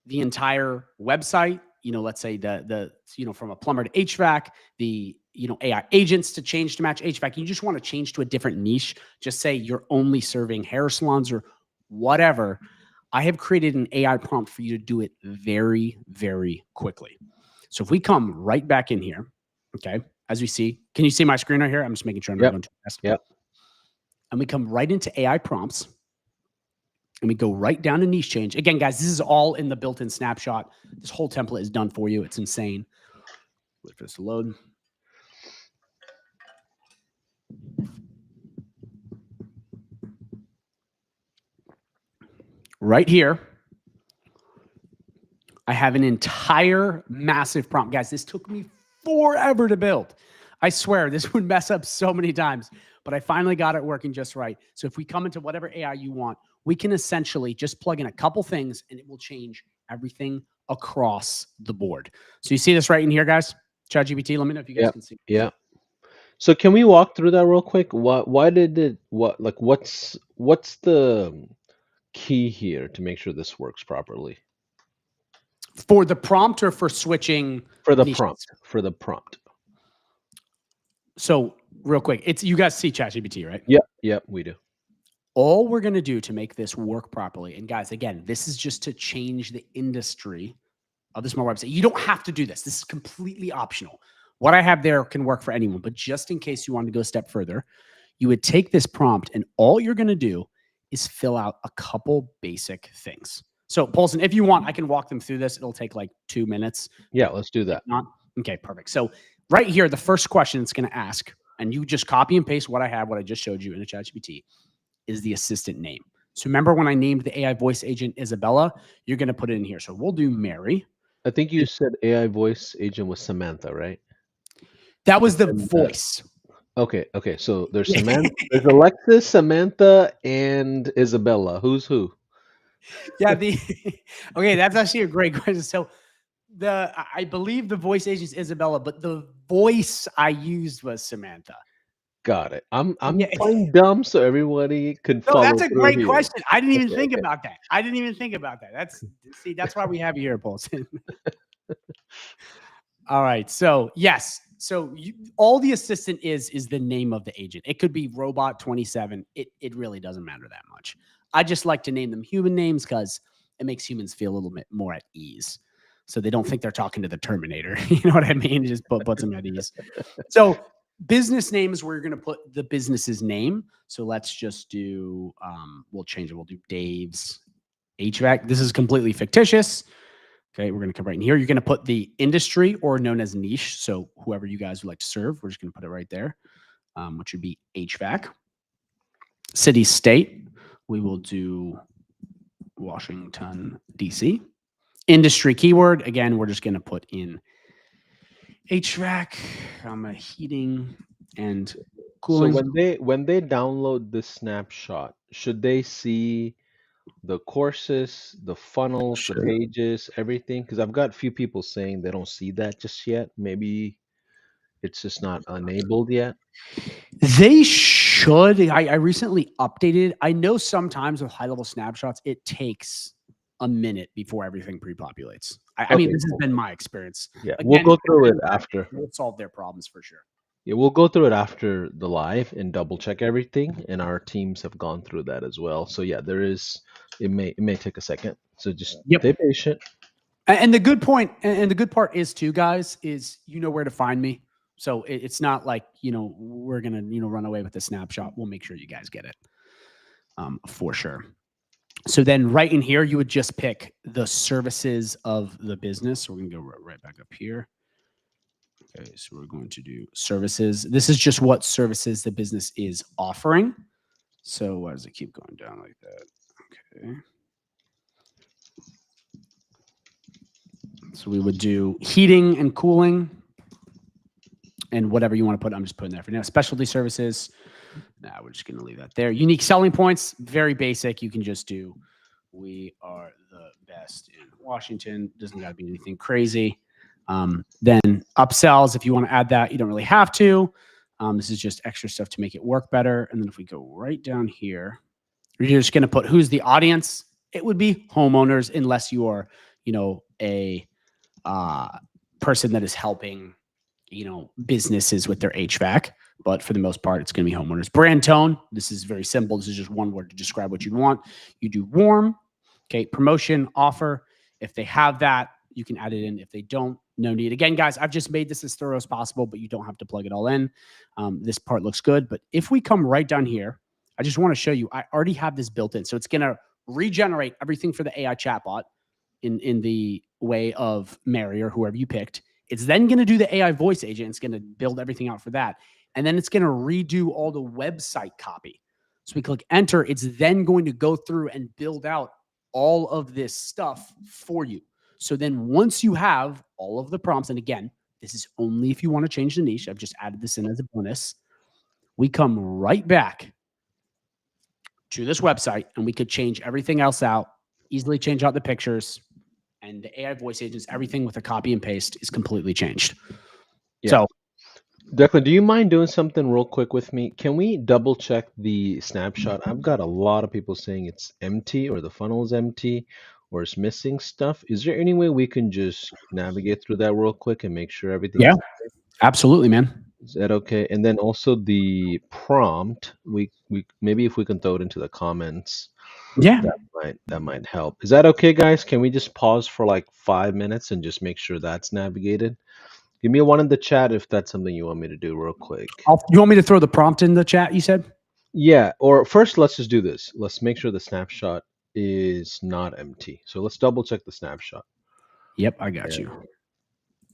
the entire website, let's say the from a plumber to HVAC, the AI agents to change to match HVAC. You just want to change to a different niche. Just say you're only serving hair salons or whatever. I have created an AI prompt for you to do it very, very quickly. So if we come right back in here, okay, as we see, can you see my screen right here? I'm just making sure I'm not going too fast. Yep. And we come right into AI prompts. And we go right down to niche change. Again, guys, this is all in the built-in snapshot. This whole template is done for you. It's insane. Wait for this to load. Right here, I have an entire massive prompt. Guys, this took me forever to build. I swear, this would mess up so many times, but I finally got it working just right. So if we come into whatever AI you want, we can essentially just plug in a couple things and it will change everything across the board. So you see this right in here, guys? ChatGPT, let me know if you guys can see. Yeah. So can we walk through that real quick? What's the key here to make sure this works properly? For the prompt or for switching? For the prompt. For the prompt. So real quick, you guys see ChatGPT, right? Yep, we do. All we're going to do to make this work properly, and guys, again, this is just to change the industry of the small website. You don't have to do this. This is completely optional. What I have there can work for anyone, but just in case you want to go a step further, you would take this prompt and all you're going to do is fill out a couple basic things. So Paulson, if you want, I can walk them through this. It'll take like 2 minutes. Yeah, let's do that. Okay, perfect. So right here, the first question it's going to ask, and you just copy and paste what I just showed you in the ChatGPT, is the assistant name. So remember when I named the AI voice agent Isabella, you're going to put it in here. So we'll do Mary. I think you said AI voice agent was Samantha, right? That was the And voice. okay. So there's Samantha, there's Alexis, Samantha, and Isabella. Who's who? Yeah. Okay, that's actually a great question. So I believe the voice agent is Isabella, but the voice I used was Samantha. Got it. I'm Yeah. playing dumb so everybody can No, follow that's a through great here. question. I didn't even Okay, think okay. about that. I didn't even think about that. That's why we have you here, Paulson. All right. So yes. So all the assistant is the name of the agent. It could be Robot 27. It really doesn't matter that much. I just like to name them human names because it makes humans feel a little bit more at ease. So they don't think they're talking to the Terminator. You know what I mean? It just puts them at ease. So business names, we're going to put the business's name. So let's just do, we'll change it. We'll do Dave's HVAC. This is completely fictitious. Okay, we're going to come right in here. You're going to put the industry or known as niche. So whoever you guys would like to serve, we're just going to put it right there, which would be HVAC. City, state, we will do Washington, D.C. Industry keyword, again, we're just going to put in HVAC, heating and cooling. So when they download the snapshot, should they see the courses, the funnels, the pages, everything? Because I've got a few people saying they don't see that just yet. Maybe it's just not enabled yet. They should. I recently updated. I know sometimes with high-level snapshots, it takes a minute before everything pre-populates. I mean, this has been my experience. Yeah, Again, we'll go through it after. We'll solve their problems for sure. Yeah, we'll go through it after the live and double check everything, and our teams have gone through that as well. So yeah, there is. It may take a second. So just stay patient. And the good point, and the good part is too, guys, is you know where to find me. So it's not like, we're going to, run away with the snapshot. We'll make sure you guys get it for sure. So then right in here, you would just pick the services of the business. So we're going to go right back up here. Okay, so we're going to do services. This is just what services the business is offering. So why does it keep going down like that? Okay. So we would do heating and cooling and whatever you want to put. I'm just putting that for now. Specialty services. Nah, we're just going to leave that there. Unique selling points. Very basic. You can just do, we are the best in Washington. Doesn't got to be anything crazy. Then upsells. If you want to add that, you don't really have to. This is just extra stuff to make it work better. And then if we go right down here, you're just going to put who's the audience. It would be homeowners unless you are, a person that is helping, businesses with their HVAC. But for the most part, it's going to be homeowners. Brand tone. This is very simple. This is just one word to describe what you want. You do warm. Okay. Promotion, offer. If they have that, you can add it in. If they don't, no need. Again, guys, I've just made this as thorough as possible, but you don't have to plug it all in. This part looks good. But if we come right down here, I just want to show you, I already have this built in. So it's going to regenerate everything for the AI chatbot in the way of Mary or whoever you picked. It's then going to do the AI voice agent. It's going to build everything out for that. And then it's going to redo all the website copy. So we click enter. It's then going to go through and build out all of this stuff for you. So then once you have all of the prompts, and again, this is only if you want to change the niche. I've just added this in as a bonus. We come right back to this website and we could change everything else out, easily change out the pictures, and the AI voice agents, everything with a copy and paste is completely changed. Yeah. So Declan, do you mind doing something real quick with me? Can we double check the snapshot? I've got a lot of people saying it's empty or the funnel is empty or it's missing stuff. Is there any way we can just navigate through that real quick and make sure everything yeah, absolutely, man. is that okay? And then also the prompt, we maybe if we can throw it into the comments, Yeah. that might help. Is that okay, guys? Can we just pause for like 5 minutes and just make sure that's navigated? Give me a one in the chat if that's something you want me to do real quick. You want me to throw the prompt in the chat, you said? Yeah, or first let's just do this. Let's make sure the snapshot is not empty. So let's double check the snapshot. Yep, I got you.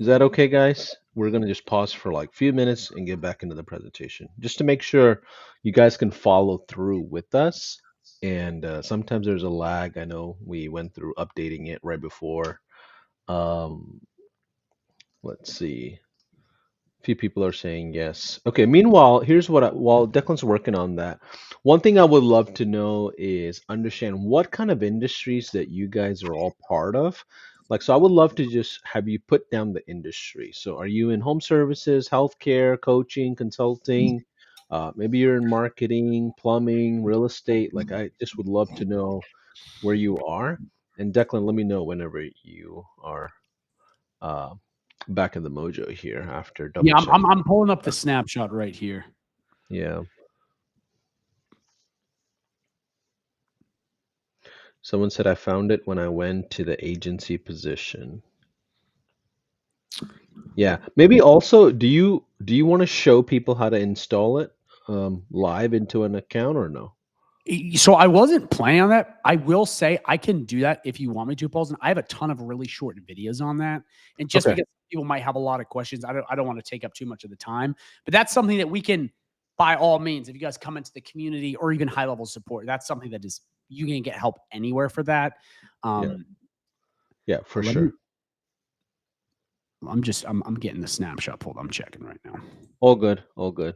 Is that okay, guys? We're going to just pause for like a few minutes and get back into the presentation just to make sure you guys can follow through with us and sometimes there's a lag. I know we went through updating it right before. Um, let's see. Few people are saying yes. Okay, meanwhile, here's while Declan's working on that, one thing I would love to know is understand what kind of industries that you guys are all part of. Like, so I would love to just have you put down the industry. So, are you in home services, healthcare, coaching, consulting? Maybe you're in marketing, plumbing, real estate. Like, I just would love to know where you are. And Declan, let me know whenever you are uh, back in the mojo here after double Yeah, checking. I'm pulling up the snapshot right here. Yeah. Someone said I found it when I went to the agency position. Yeah. Maybe also, do you want to show people how to install it live into an account or no? So I wasn't planning on that. I will say I can do that if you want me to, Paulson. I have a ton of really short videos on that. And just Okay. because people might have a lot of questions, I don't want to take up too much of the time. But that's something that we can, by all means, if you guys come into the community or even high level support, that's something that is you can get help anywhere for that. Yeah. Um, Yeah, for let me sure. I'm getting the snapshot pulled. I'm checking right now. All good. All good.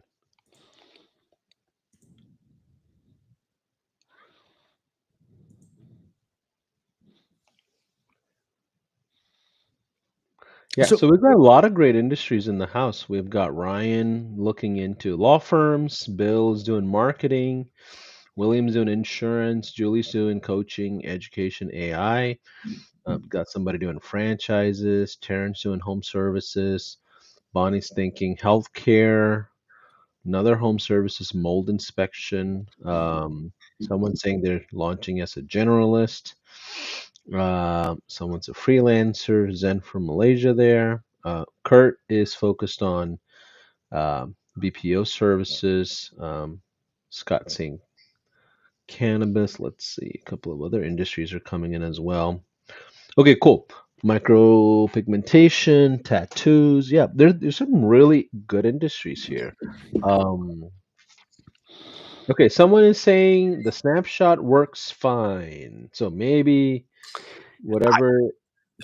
Yeah, So so we've got a lot of great industries in the house. We've got Ryan looking into law firms, Bill's doing marketing, William's doing insurance, Julie's doing coaching, education, AI. Got somebody doing franchises, Terrence doing home services, Bonnie's thinking healthcare, another home services mold inspection. Someone's saying they're launching as a generalist. Someone's a freelancer, Zen from Malaysia there. Kurt is focused on BPO services. Scott saying cannabis. Let's see, a couple of other industries are coming in as well. Okay, cool. Micropigmentation, tattoos. Yeah, there's some really good industries here. Um, okay, someone is saying the snapshot works fine. So maybe whatever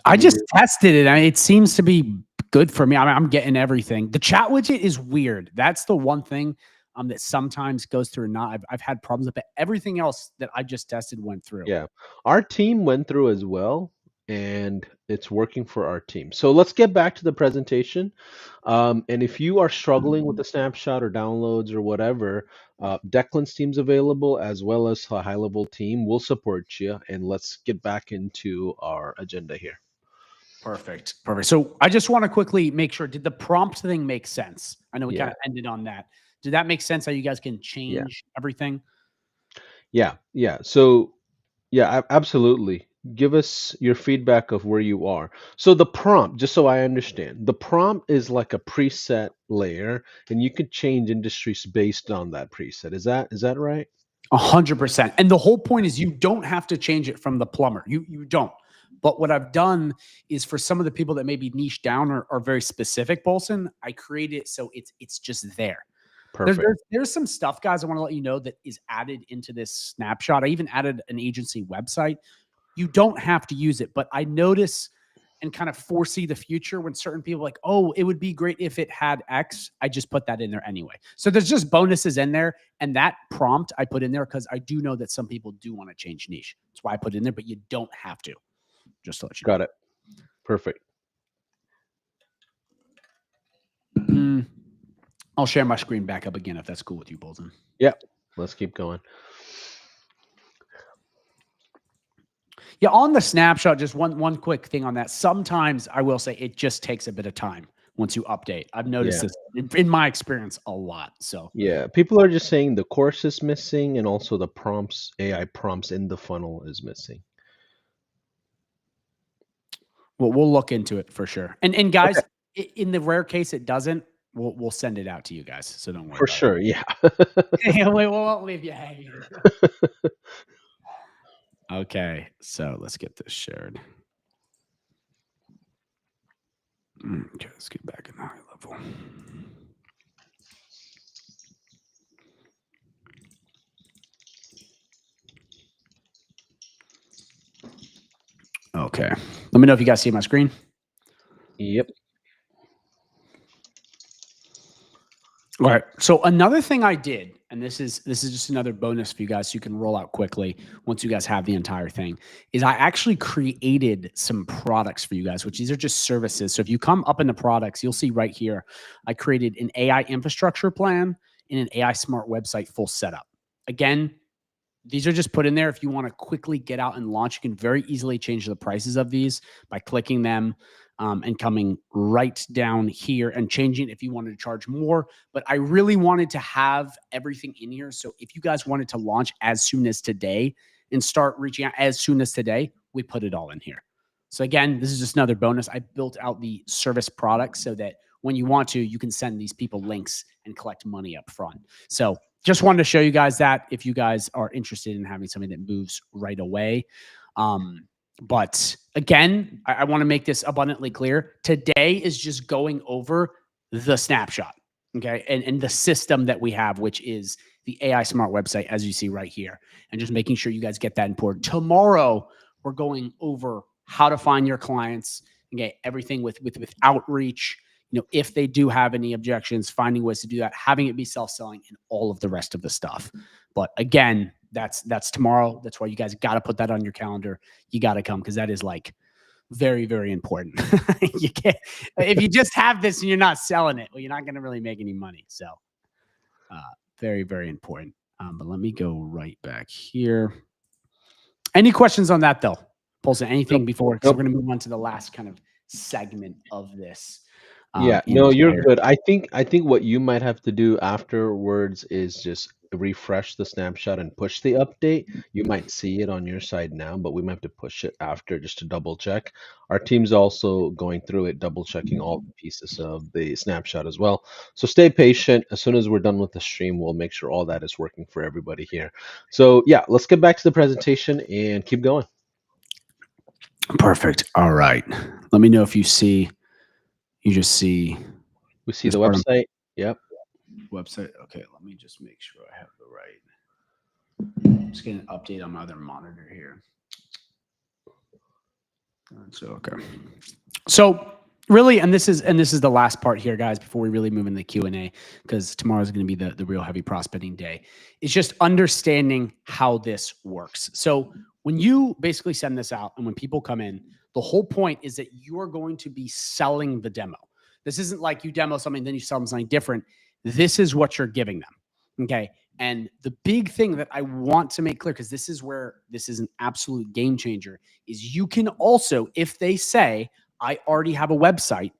I just you tested it. It seems to be good for me. I'm getting everything. The chat widget is weird. That's the one thing that sometimes goes through. Not I've had problems with it. Everything else that I just tested went through. yeah, our team went through as well, and it's working for our team. So let's get back to the presentation. And if you are struggling with the snapshot or downloads or whatever, Declan's team's available as well as a high level team. We'll support you, and let's get back into our agenda here. Perfect. Perfect. So I just want to quickly make sure, did the prompt thing make sense? I know we kind Yeah, of ended on that. Did that make sense how you guys can yeah, change everything? yeah, yeah. So yeah, absolutely. Give us your feedback of where you are. So the prompt, just so I understand, the prompt is like a preset layer, and you could change industries based on that preset. Is that right? 100%. And the whole point is you don't have to change it from the plumber. You don't. But what I've done is for some of the people that maybe niche down or are very specific, Bolson, I create it so it's just there. Perfect. There's some stuff, guys, I want to let you know that is added into this snapshot. I even added an agency website. You don't have to use it, but I notice and kind of foresee the future when certain people are like, oh, it would be great if it had X. I just put that in there anyway. So there's just bonuses in there. And that prompt I put in there because I do know that some people do want to change niche. That's why I put it in there, but you don't have to. Just to let you know. Got it. Perfect. I'll share my screen back up again if that's cool with you, Bolton. Yeah. Let's keep going. Yeah, on the snapshot, just one quick thing on that. Sometimes I will say it just takes a bit of time once you update. I've noticed Yeah. this in my experience a lot. So Yeah. People are just saying the course is missing, and also the prompts, AI prompts in the funnel is missing. well, we'll look into it for sure. And guys, Okay. in the rare case it doesn't, we'll send it out to you guys. So don't worry For about sure. Yeah. it. We won't leave you hanging. Okay, so let's get this shared. Okay, let's get back in the high level. Okay. Let me know if you guys see my screen. Yep. All right. So another thing I did, and this is just another bonus for you guys so you can roll out quickly once you guys have the entire thing, is I actually created some products for you guys, which these are just services. So if you come up in the products, you'll see right here, I created an AI infrastructure plan and an AI smart website full setup. Again, these are just put in there if you want to quickly get out and launch. You can very easily change the prices of these by clicking them and coming right down here and changing if you wanted to charge more. But I really wanted to have everything in here. So if you guys wanted to launch as soon as today and start reaching out as soon as today, we put it all in here. So again, this is just another bonus. I built out the service product so that when you want to, you can send these people links and collect money up front. So just wanted to show you guys that if you guys are interested in having something that moves right away. But again, I want to make this abundantly clear. Today is just going over the snapshot, okay? And the system that we have, which is the AI Smart website, as you see right here, and just making sure you guys get that important. Tomorrow, we're going over how to find your clients, okay? Everything with outreach, you know, if they do have any objections, finding ways to do that, having it be self-selling, and all of the rest of the stuff. But again, that's tomorrow. That's why you guys got to put that on your calendar. You got to come because that is like very, very important. You can't, if you just have this and you're not selling it, well, you're not going to really make any money. So very, very important. But let me go right back here. Any questions on that though? Paulson, anything before? Because we're going to move on to the last kind of segment of this. Yeah, no, you're good. I think what you might have to do afterwards is just refresh the snapshot and push the update. You might see it on your side now, but we might have to push it after just to double check. Our team's also going through it, double checking all the pieces of the snapshot as well. So stay patient. As soon as we're done with the stream, we'll make sure all that is working for everybody here. So yeah, let's get back to the presentation and keep going. Perfect. All right. Let me know if you see. You just see. We see the website. Yep. Website. Okay, let me just make sure I have the right. I'm just getting an update on my other monitor here. So okay. So really, and this is the last part here, guys, before we really move into the Q&A, because tomorrow is going to be the real heavy prospecting day. It's just understanding how this works. So when you basically send this out and when people come in, the whole point is that you are going to be selling the demo. This isn't like you demo something, then you sell them something different. This is what you're giving them. Okay. And the big thing that I want to make clear, because this is where this is an absolute game changer, is you can also, if they say, I already have a website,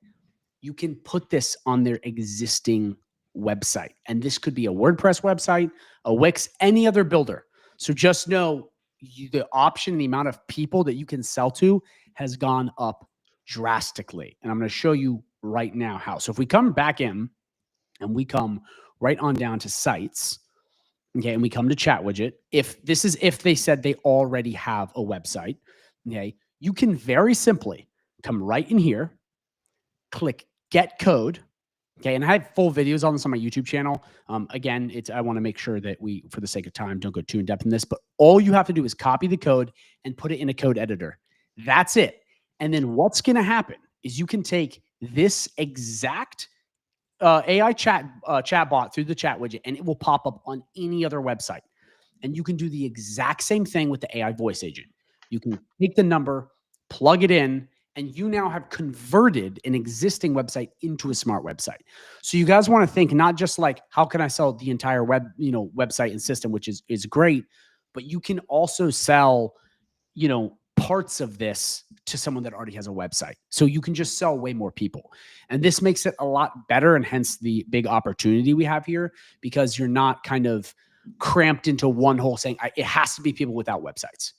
you can put this on their existing website. And this could be a WordPress website, a Wix, any other builder. So just know the option, the amount of people that you can sell to has gone up drastically. And I'm going to show you right now how. So if we come back in and we come right on down to sites, okay, and we come to chat widget, if they said they already have a website, okay, you can very simply come right in here, click get code. Okay. And I have full videos on this on my YouTube channel. Again, I want to make sure that we, for the sake of time, don't go too in depth in this, but all you have to do is copy the code and put it in a code editor. That's it. And then what's going to happen is you can take this exact AI chat bot through the chat widget, and it will pop up on any other website. And you can do the exact same thing with the AI voice agent. You can take the number, plug it in, and you now have converted an existing website into a smart website. So you guys want to think not just like, how can I sell the entire website and system, which is great, but you can also sell, parts of this to someone that already has a website. So you can just sell way more people. And this makes it a lot better, and hence the big opportunity we have here, because you're not kind of cramped into one hole saying it has to be people without websites,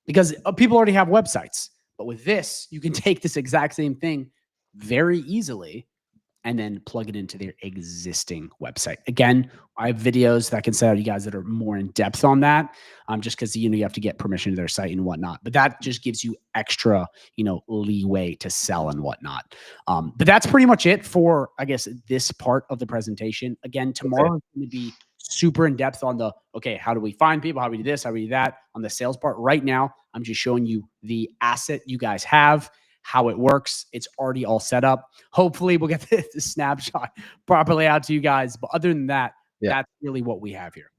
because people already have websites. But with this, you can take this exact same thing very easily and then plug it into their existing website. Again, I have videos that I can send out to you guys that are more in depth on that, just because you have to get permission to their site and whatnot. But that just gives you extra, leeway to sell and whatnot. But that's pretty much it for, I guess, this part of the presentation. Again, tomorrow is going to be super in depth on the, okay, how do we find people? How do we do this? How do we do that? On the sales part right now, I'm just showing you the asset you guys have, how it works. It's already all set up. Hopefully we'll get the snapshot properly out to you guys. But other than that, that's really what we have here.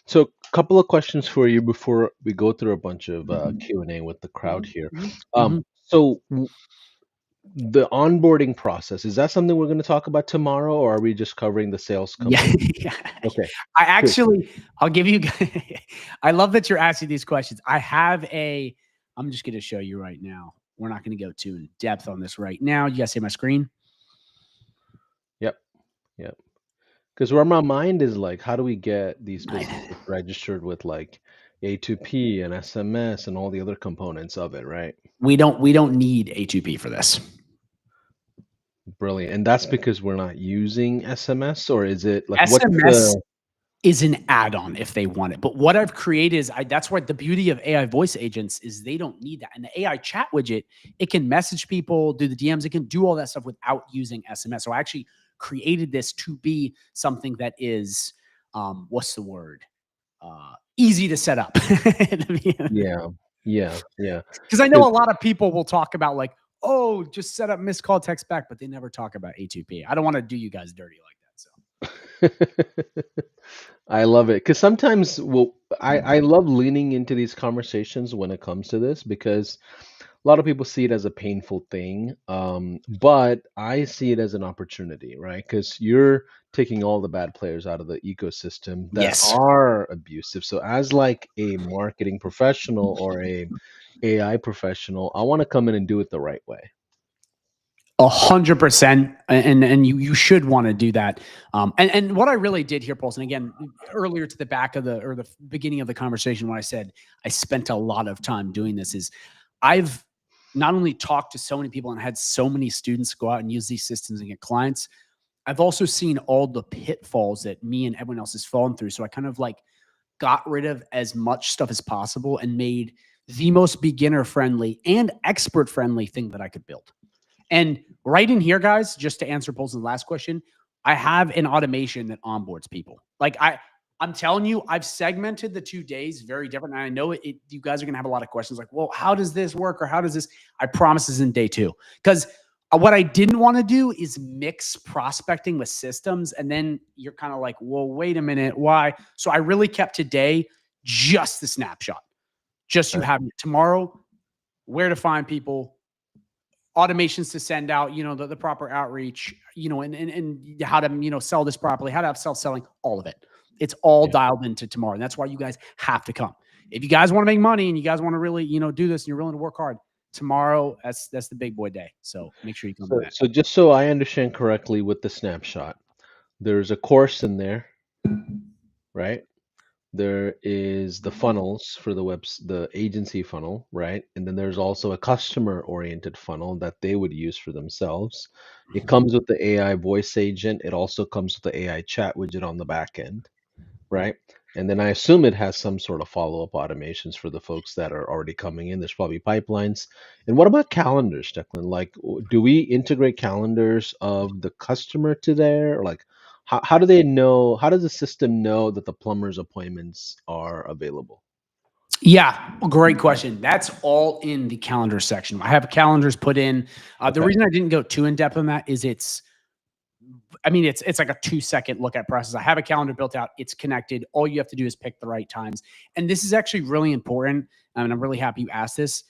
So, a couple of questions for you before we go through a bunch of Q&A with the crowd here. So, the onboarding process, is that something we're going to talk about tomorrow, or are we just covering the sales company? Yeah. Okay. I actually, I'll give you, I love that you're asking these questions. I'm just going to show you right now. We're not going to go too in depth on this right now. You guys see my screen? Yep. Because where my mind is like, how do we get these businesses registered with like A2P and SMS and all the other components of it, right? We don't need A2P for this. Brilliant. And that's because we're not using SMS, or is it like SMS is an add-on if they want it. But what I've created is that's why the beauty of AI voice agents is they don't need that. And the AI chat widget, it can message people, do the DMs, it can do all that stuff without using SMS. So I actually created this to be something that is what's the word? Easy to set up. Yeah. Because I know a lot of people will talk about like, oh, just set up missed call text back, but they never talk about A2P. I don't want to do you guys dirty like that. So I love it because sometimes I love leaning into these conversations when it comes to this, because a lot of people see it as a painful thing, but I see it as an opportunity, right? Because you're taking all the bad players out of the ecosystem that are abusive. So as like a marketing professional or a AI professional, I want to come in and do it the right way. 100%, and you should want to do that. And what I really did here, Paulson, again, earlier to the back of the beginning of the conversation when I said I spent a lot of time doing this, is I've not only talked to so many people and had so many students go out and use these systems and get clients, I've also seen all the pitfalls that me and everyone else has fallen through. So I kind of like got rid of as much stuff as possible and made the most beginner friendly and expert friendly thing that I could build. And right in here, guys, just to answer Paulson's last question, I have an automation that onboards people. Like I'm telling you, I've segmented the 2 days very different. And I know you guys are going to have a lot of questions like, well, how does this work? Or how does this? I promise this is in day 2. Because what I didn't want to do is mix prospecting with systems. And then you're kind of like, well, wait a minute, why? So I really kept today just the snapshot. Just you have tomorrow, where to find people, automations to send out, the proper outreach, and how to, sell this properly, how to have self-selling, all of it. It's all dialed into tomorrow. And that's why you guys have to come. If you guys want to make money and you guys want to really, do this and you're willing to work hard, tomorrow, that's the big boy day. So make sure you come to that. So just so I understand correctly with the snapshot, there's a course in there, right? There is the funnels for the agency funnel, right? And then there's also a customer-oriented funnel that they would use for themselves. It comes with the AI voice agent. It also comes with the AI chat widget on the back end, right? And then I assume it has some sort of follow-up automations for the folks that are already coming in. There's probably pipelines. And what about calendars, Declan? Like, do we integrate calendars of the customer to there? Or like, how do they know? How does the system know that the plumber's appointments are available? Yeah, great question. That's all in the calendar section. I have calendars put in. The reason I didn't go too in depth on that is it's like a 2-second look at process. I have a calendar built out. It's connected. All you have to do is pick the right times. And this is actually really important. And I'm really happy you asked this.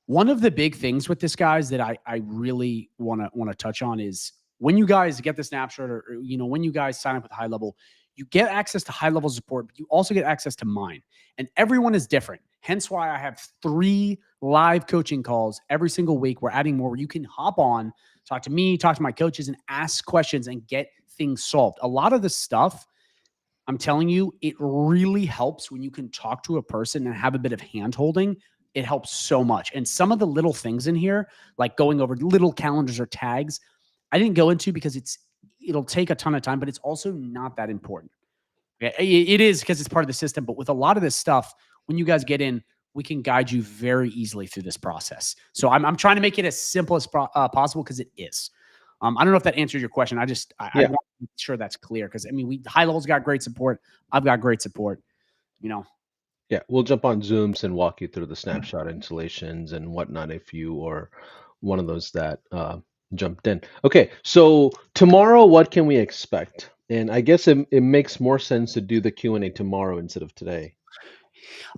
One of the big things with this, guys, that I really want to touch on is when you guys get the snapshot or when you guys sign up with High Level, you get access to high level support, but you also get access to mine. And everyone is different. Hence why I have 3 live coaching calls every single week. We're adding more where you can hop on, talk to me, talk to my coaches, and ask questions and get things solved. A lot of the stuff, I'm telling you, it really helps when you can talk to a person and have a bit of hand holding. It helps so much. And some of the little things in here, like going over little calendars or tags, I didn't go into because it'll take a ton of time, but it's also not that important. It is because it's part of the system. But with a lot of this stuff, when you guys get in, we can guide you very easily through this process. So I'm trying to make it as simple as possible because it is. I don't know if that answers your question. I want to make sure that's clear because I mean, high level's got great support. I've got great support. Yeah, we'll jump on Zooms and walk you through the snapshot installations and whatnot if you are one of those that jumped in. Okay, so tomorrow, what can we expect? And I guess it makes more sense to do the Q&A tomorrow instead of today.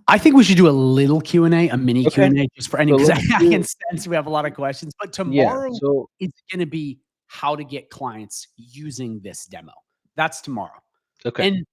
I think we should do a little Q&A, a mini Okay. Q&A, just for any, because I can sense we have a lot of questions. But tomorrow, it's going to be how to get clients using this demo. That's tomorrow. Okay. And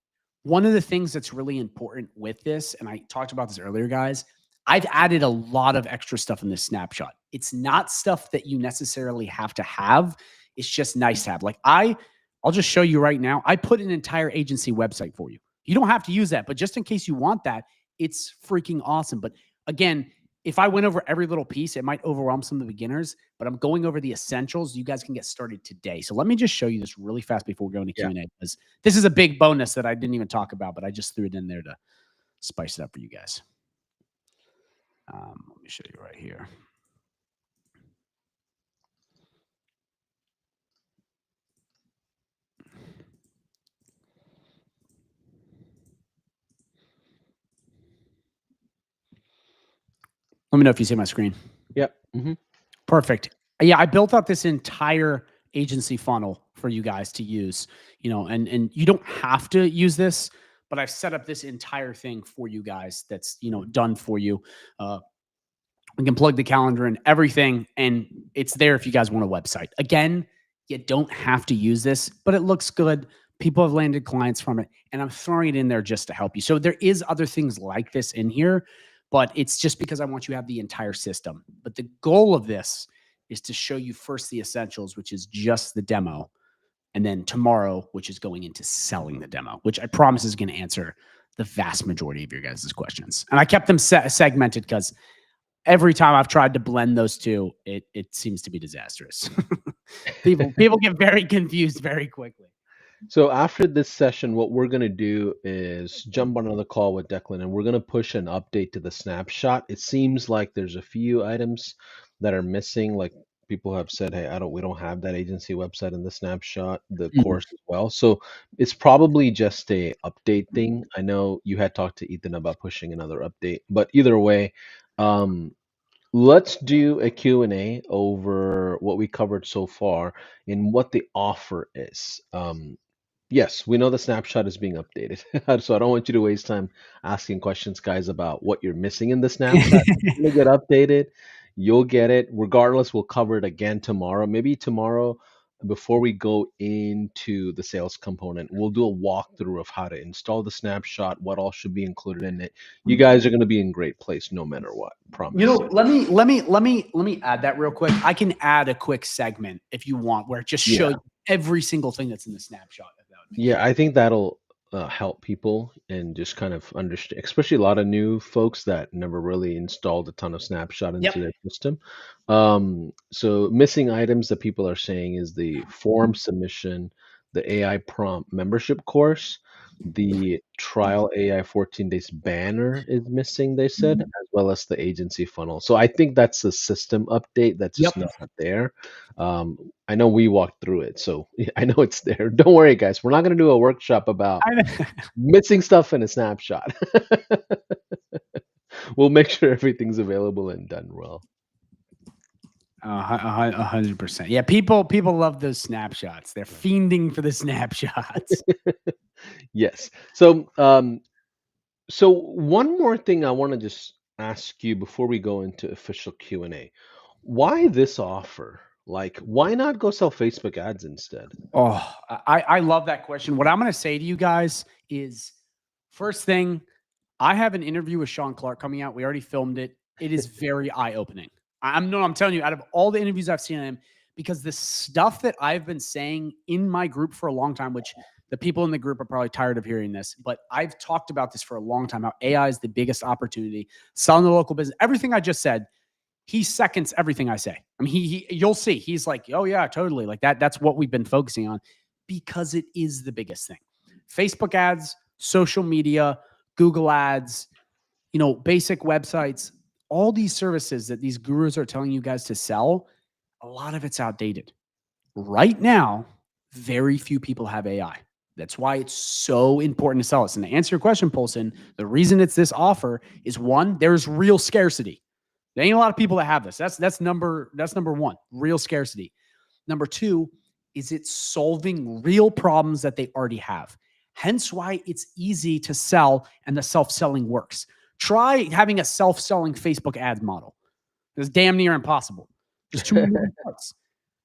one of the things that's really important with this, and I talked about this earlier, guys, I've added a lot of extra stuff in this snapshot. It's not stuff that you necessarily have to have. It's just nice to have. Like I'll just show you right now. I put an entire agency website for you. You don't have to use that, but just in case you want that, it's freaking awesome. But again, if I went over every little piece, it might overwhelm some of the beginners, but I'm going over the essentials. You guys can get started today. So let me just show you this really fast before we go into Q&A, because this is a big bonus that I didn't even talk about, but I just threw it in there to spice it up for you guys. Let me show you right here. Let me know if you see my screen. Yep. Mm-hmm. Perfect. Yeah, I built out this entire agency funnel for you guys to use, and you don't have to use this, but I've set up this entire thing for you guys that's, done for you. We can plug the calendar and everything, and it's there if you guys want a website. Again, you don't have to use this, but it looks good. People have landed clients from it, and I'm throwing it in there just to help you. So there is other things like this in here, but it's just because I want you to have the entire system. But the goal of this is to show you first the essentials, which is just the demo, and then tomorrow, which is going into selling the demo, which I promise is going to answer the vast majority of your guys' questions. And I kept them segmented because every time I've tried to blend those two, it seems to be disastrous. people get very confused very quickly. So after this session, what we're going to do is jump on another call with Declan, and we're going to push an update to the snapshot. It seems like there's a few items that are missing. Like people have said, hey, we don't have that agency website in the snapshot, the course as well. So it's probably just a update thing. I know you had talked to Ethan about pushing another update, but either way, let's do a Q&A over what we covered so far and what the offer is. Yes, we know the snapshot is being updated. So I don't want you to waste time asking questions, guys, about what you're missing in the snapshot. It's going to get updated. You'll get it. Regardless, we'll cover it again tomorrow. Maybe tomorrow, before we go into the sales component, we'll do a walkthrough of how to install the snapshot, what all should be included in it. You guys are going to be in great place no matter what. Promise. Let me add that real quick. I can add a quick segment if you want, where it just shows you every single thing that's in the snapshot. Yeah, I think that'll help people and just kind of understand, especially a lot of new folks that never really installed a ton of Snapshot into their system. So missing items that people are saying is the form submission, the AI prompt membership course, the trial AI 14 days banner is missing, they said, as well as the agency funnel. So I think that's a system update that's just not there. I know we walked through it, so I know it's there. Don't worry, guys. We're not going to do a workshop about missing stuff in a snapshot. We'll make sure everything's available and done well. 100%. Yeah, people love those snapshots. They're fiending for the snapshots. Yes. So, so one more thing I want to just ask you before we go into official Q&A. Why this offer? Like, why not go sell Facebook ads instead? Oh, I love that question. What I'm going to say to you guys is, first thing, I have an interview with Sean Clark coming out. We already filmed it. It is very eye-opening. I'm telling you, out of all the interviews I've seen of him, because the stuff that I've been saying in my group for a long time, which the people in the group are probably tired of hearing this, but I've talked about this for a long time, how AI is the biggest opportunity, selling the local business, everything I just said. He seconds everything I say. I mean, you'll see. He's like, oh yeah, totally. Like that's what we've been focusing on, because it is the biggest thing. Facebook ads, social media, Google ads, basic websites, all these services that these gurus are telling you guys to sell, a lot of it's outdated. Right now, very few people have AI. That's why it's so important to sell us. And to answer your question, Polson, the reason it's this offer is one, there's real scarcity. There ain't a lot of people that have this. That's number one, real scarcity. Number two is it's solving real problems that they already have. Hence why it's easy to sell and the self-selling works. Try having a self-selling Facebook ads model. It's damn near impossible. There's too many moving parts.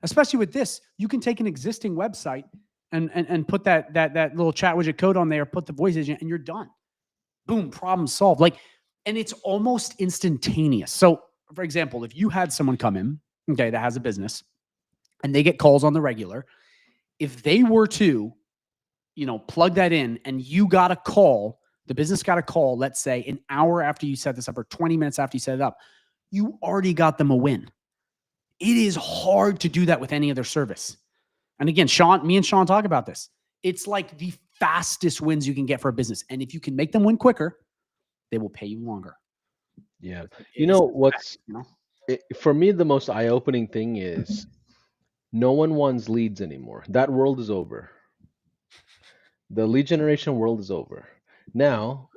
Especially with this, you can take an existing website and put that little chat widget code on there, put the voice agent, and you're done. Boom, problem solved. Like, and it's almost instantaneous. So, for example, if you had someone come in, okay, that has a business, and they get calls on the regular, if they were to, plug that in, and you got a call, the business got a call, let's say an hour after you set this up or 20 minutes after you set it up, you already got them a win. It is hard to do that with any other service. And again, me and Sean talk about this. It's like the fastest wins you can get for a business. And if you can make them win quicker, they will pay you longer. Yeah. For me, the most eye-opening thing is no one wants leads anymore. That world is over. The lead generation world is over. Now,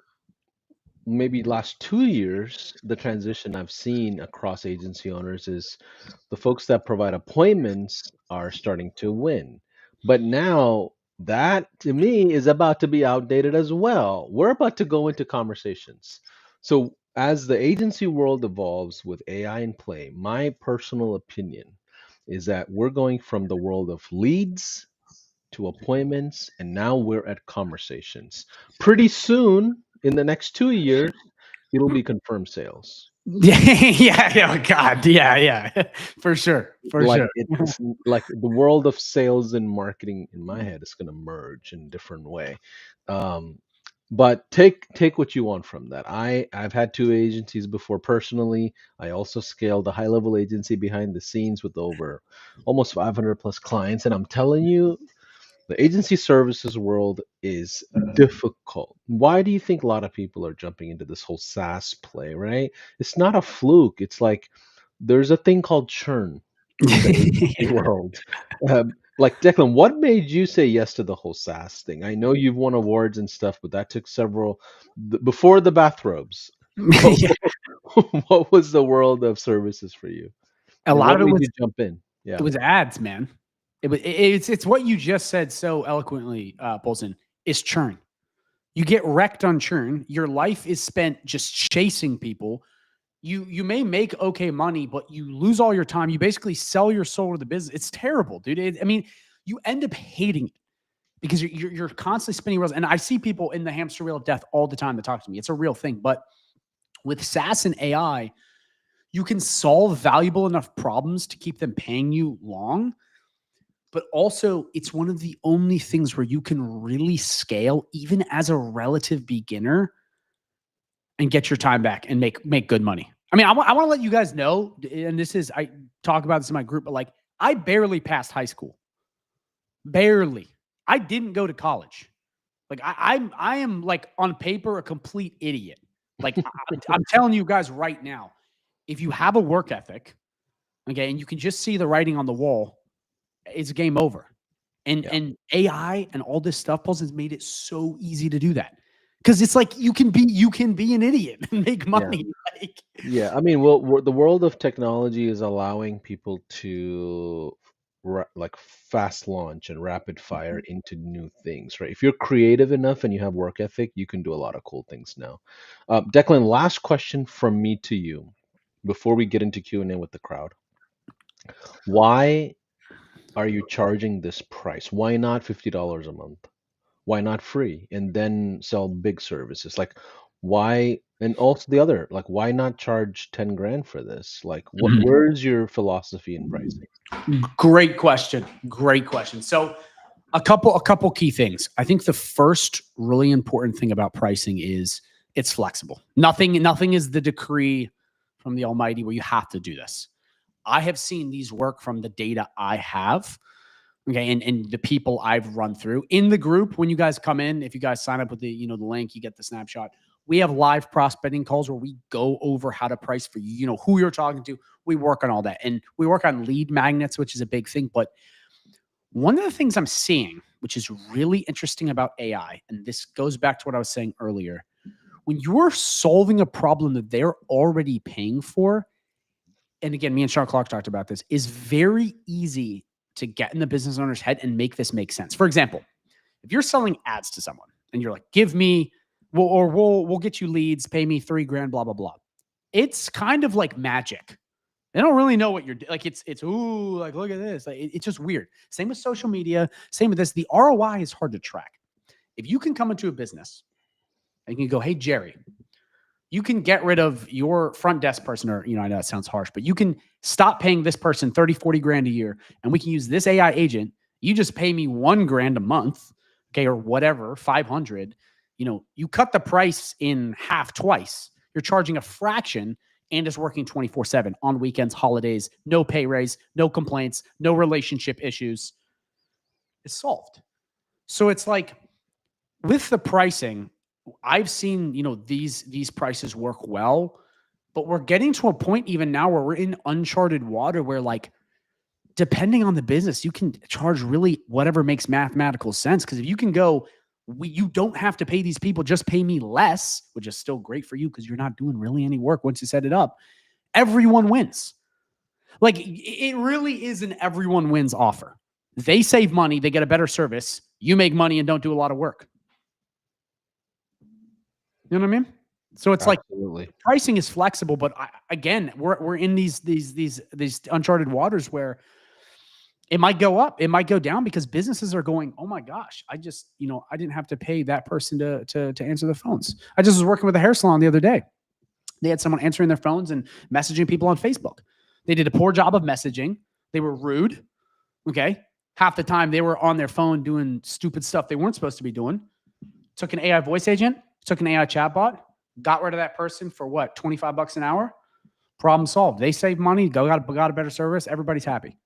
maybe last 2 years, the transition I've seen across agency owners is the folks that provide appointments are starting to win. But now that to me is about to be outdated as well. We're about to go into conversations. So as the agency world evolves with AI in play, my personal opinion is that we're going from the world of leads to appointments, and now we're at conversations. Pretty soon, in the next 2 years, it'll be confirmed sales. Yeah. Oh God. Yeah. For sure. It's like the world of sales and marketing in my head is going to merge in a different way. But take what you want from that. I've had two agencies before personally. I also scaled a high level agency behind the scenes with over almost 500 plus clients, and I'm telling you, the agency services world is difficult. Why do you think a lot of people are jumping into this whole SaaS play, right? It's not a fluke. It's like there's a thing called churn in the agency world. Like Declan, what made you say yes to the whole SaaS thing? I know you've won awards and stuff, but that took before the bathrobes. What was the world of services for you? A lot of it was you jump in. Yeah, it was ads, man. It's what you just said so eloquently, Polson, is churn. You get wrecked on churn. Your life is spent just chasing people. You may make okay money, but you lose all your time. You basically sell your soul to the business. It's terrible, dude. You end up hating it because you're constantly spinning wheels. And I see people in the hamster wheel of death all the time that talk to me. It's a real thing. But with SaaS and AI, you can solve valuable enough problems to keep them paying you long. But also, it's one of the only things where you can really scale, even as a relative beginner, and get your time back and make good money. I mean, I want to let you guys know, and I talk about this in my group, but like, I barely passed high school. Barely. I didn't go to college. Like, I am like on paper a complete idiot. Like, I'm telling you guys right now, if you have a work ethic, okay, and you can just see the writing on the wall, it's game over. And AI and all this stuff has made it so easy to do that. Because it's like you can be an idiot and make money. I mean, the world of technology is allowing people to like fast launch and rapid fire into new things, right? If you're creative enough and you have work ethic, you can do a lot of cool things now. Declan, last question from me to you before we get into Q&A with the crowd. Why are you charging this price? Why not $50 a month? Why not free and then sell big services? Like, why? And also the other, like, why not charge 10 grand for this? Like, where's your philosophy in pricing? Great question. So a couple key things. I think the first really important thing about pricing is it's flexible. Nothing is the decree from the Almighty where you have to do this. I have seen these work from the data I have. Okay. And the people I've run through in the group, when you guys come in, if you guys sign up with the link, you get the snapshot. We have live prospecting calls where we go over how to price for who you're talking to. We work on all that. And we work on lead magnets, which is a big thing. But One of the things I'm seeing, which is really interesting about AI, and this goes back to what I was saying earlier, when you're solving a problem that they're already paying for, and again, me and Sean Clark talked about this, is very easy to get in the business owner's head and make this make sense. For example, if you're selling ads to someone and you're like, give me, we'll get you leads, pay me $3,000, blah, blah, blah. It's kind of like magic. They don't really know what you're like. It's ooh, like look at this. Like, it's just weird. Same with social media. Same with this. The ROI is hard to track. If you can come into a business and you can go, hey, Jerry, you can get rid of your front desk person, or, I know that sounds harsh, but you can stop paying this person 30, 40 grand a year, and we can use this AI agent. You just pay me $1,000 a month, okay, or whatever, 500. You cut the price in half twice. You're charging a fraction, and it's working 24/7 on weekends, holidays, no pay raise, no complaints, no relationship issues. It's solved. So it's like with the pricing, I've seen, these prices work well, but we're getting to a point even now where we're in uncharted water where, like, depending on the business, you can charge really whatever makes mathematical sense. Because if you can go, you don't have to pay these people, just pay me less, which is still great for you because you're not doing really any work once you set it up. Everyone wins. Like, it really is an everyone wins offer. They save money, they get a better service, you make money and don't do a lot of work. You know what I mean? So it's Absolutely. like pricing is flexible, but again, we're in these uncharted waters where it might go up, it might go down because businesses are going, oh my gosh, I just, I didn't have to pay that person to answer the phones. I just was working with a hair salon the other day. They had someone answering their phones and messaging people on Facebook. They did a poor job of messaging. They were rude. Okay. Half the time they were on their phone doing stupid stuff they weren't supposed to be doing. Took an AI voice agent, took an AI chatbot, got rid of that person for what, $25 an hour? Problem solved. They saved money, got a better service. Everybody's happy.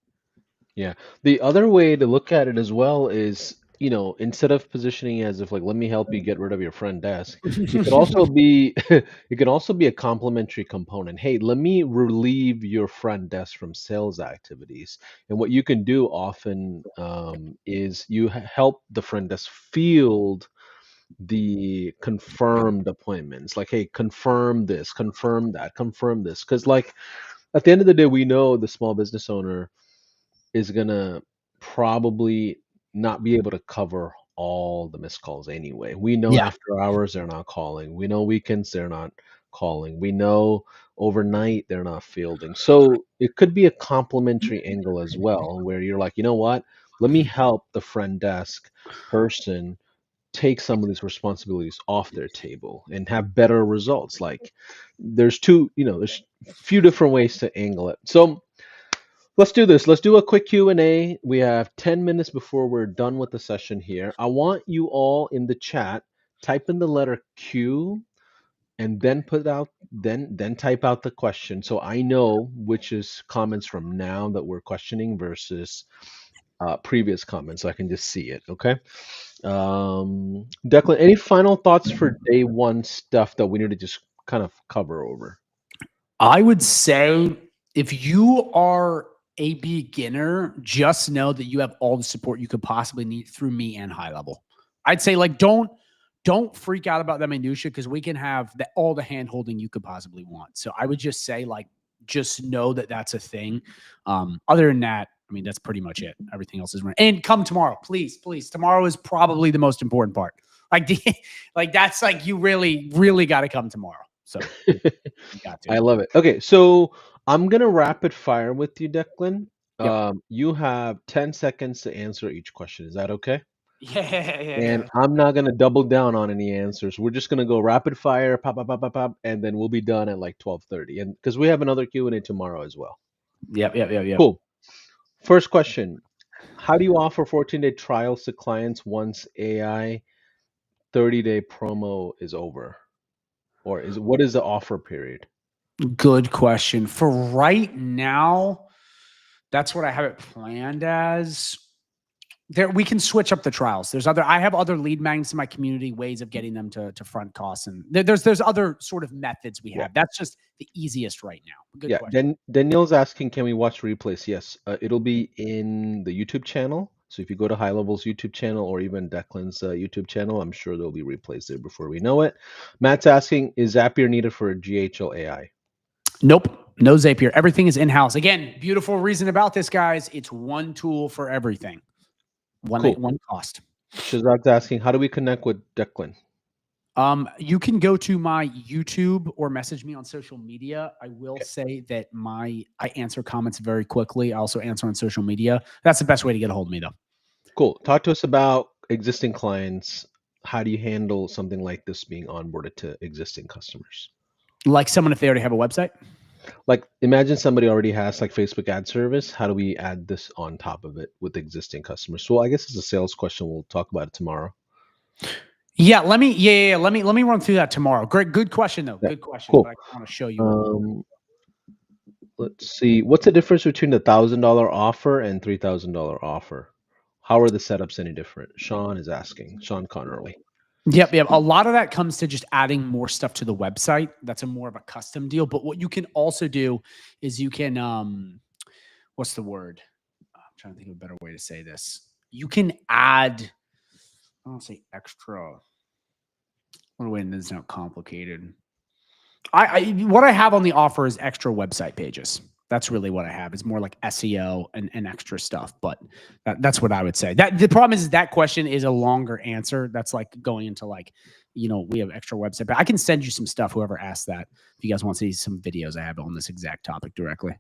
Yeah. The other way to look at it as well is, instead of positioning as if like, let me help you get rid of your front desk, it could also be it could also be a complementary component. Hey, let me relieve your front desk from sales activities. And what you can do often is you help the front desk field the confirmed appointments. Like, hey, confirm this, confirm that, confirm this. Because like at the end of the day, we know the small business owner is gonna probably not be able to cover all the missed calls anyway. We know Yeah. after hours they're not calling. We know weekends they're not calling. We know overnight they're not fielding. So it could be a complementary angle as well, where you're like, you know what? Let me help the front desk person take some of these responsibilities off their table and have better results. Like there's there's a few different ways to angle it. So let's do this. Let's do a quick Q&A. We have 10 minutes before we're done with the session here. I want you all in the chat, type in the letter Q and then then type out the question so I know which is comments from now that we're questioning versus previous comments so I can just see it, okay? Declan, any final thoughts for day one stuff that we need to just kind of cover over? I would say if you are a beginner, just know that you have all the support you could possibly need through me and High Level. I'd say like don't freak out about the minutia because we can have all the hand holding you could possibly want. So I would just say like just know that that's a thing. Other than that, I mean that's pretty much it. Everything else is running. And come tomorrow, please. Tomorrow is probably the most important part. Like that's like you really got to come tomorrow. So you got to. I love it. Okay, so I'm gonna rapid fire with you, Declan. Yep. You have 10 seconds to answer each question. Is that okay? Yeah. And I'm not gonna double down on any answers. We're just gonna go rapid fire, pop, pop, pop, pop, pop, and then we'll be done at like 12:30. And because we have another Q&A tomorrow as well. Yep. Cool. First question: how do you offer 14-day trials to clients once AI 30-day promo is over? Or what is the offer period? Good question. For right now, that's what I have it planned as. We can switch up the trials. I have other lead magnets in my community, ways of getting them to front costs, and there's other sort of methods we have. Yeah. That's just the easiest right now. Good question. Then Danielle's asking, can we watch replays? Yes, it'll be in the YouTube channel. So if you go to High Level's YouTube channel or even Declan's YouTube channel, I'm sure there'll be replays there before we know it. Matt's asking, is Zapier needed for GHL AI? Nope. No Zapier. Everything is in-house. Again, beautiful reason about this, guys. It's one tool for everything. One cost. Shazad's asking, how do we connect with Declan? You can go to my YouTube or message me on social media. I will say that I answer comments very quickly. I also answer on social media. That's the best way to get a hold of me, though. Cool. Talk to us about existing clients. How do you handle something like this being onboarded to existing customers? Like someone if they already have a website? Like imagine somebody already has like Facebook ad service. How do we add this on top of it with existing customers? So I guess it's a sales question. We'll talk about it tomorrow. Yeah, let me run through that tomorrow. Great, good question though. Yeah. Good question. Cool. But I want to show you. Let's see. What's the difference between the $1,000 offer and $3,000 offer? How are the setups any different? Sean is asking. Sean Connerly. Yep. A lot of that comes to just adding more stuff to the website. That's more of a custom deal. But what you can also do is you can what's the word? I'm trying to think of a better way to say this. You can add, I don't say extra. What way this is not complicated. What I have on the offer is extra website pages. That's really what I have. It's more like SEO and extra stuff, but that's what I would say. That the problem is that question is a longer answer. That's like going into like, we have extra website, but I can send you some stuff. Whoever asked that, if you guys want to see some videos I have on this exact topic directly.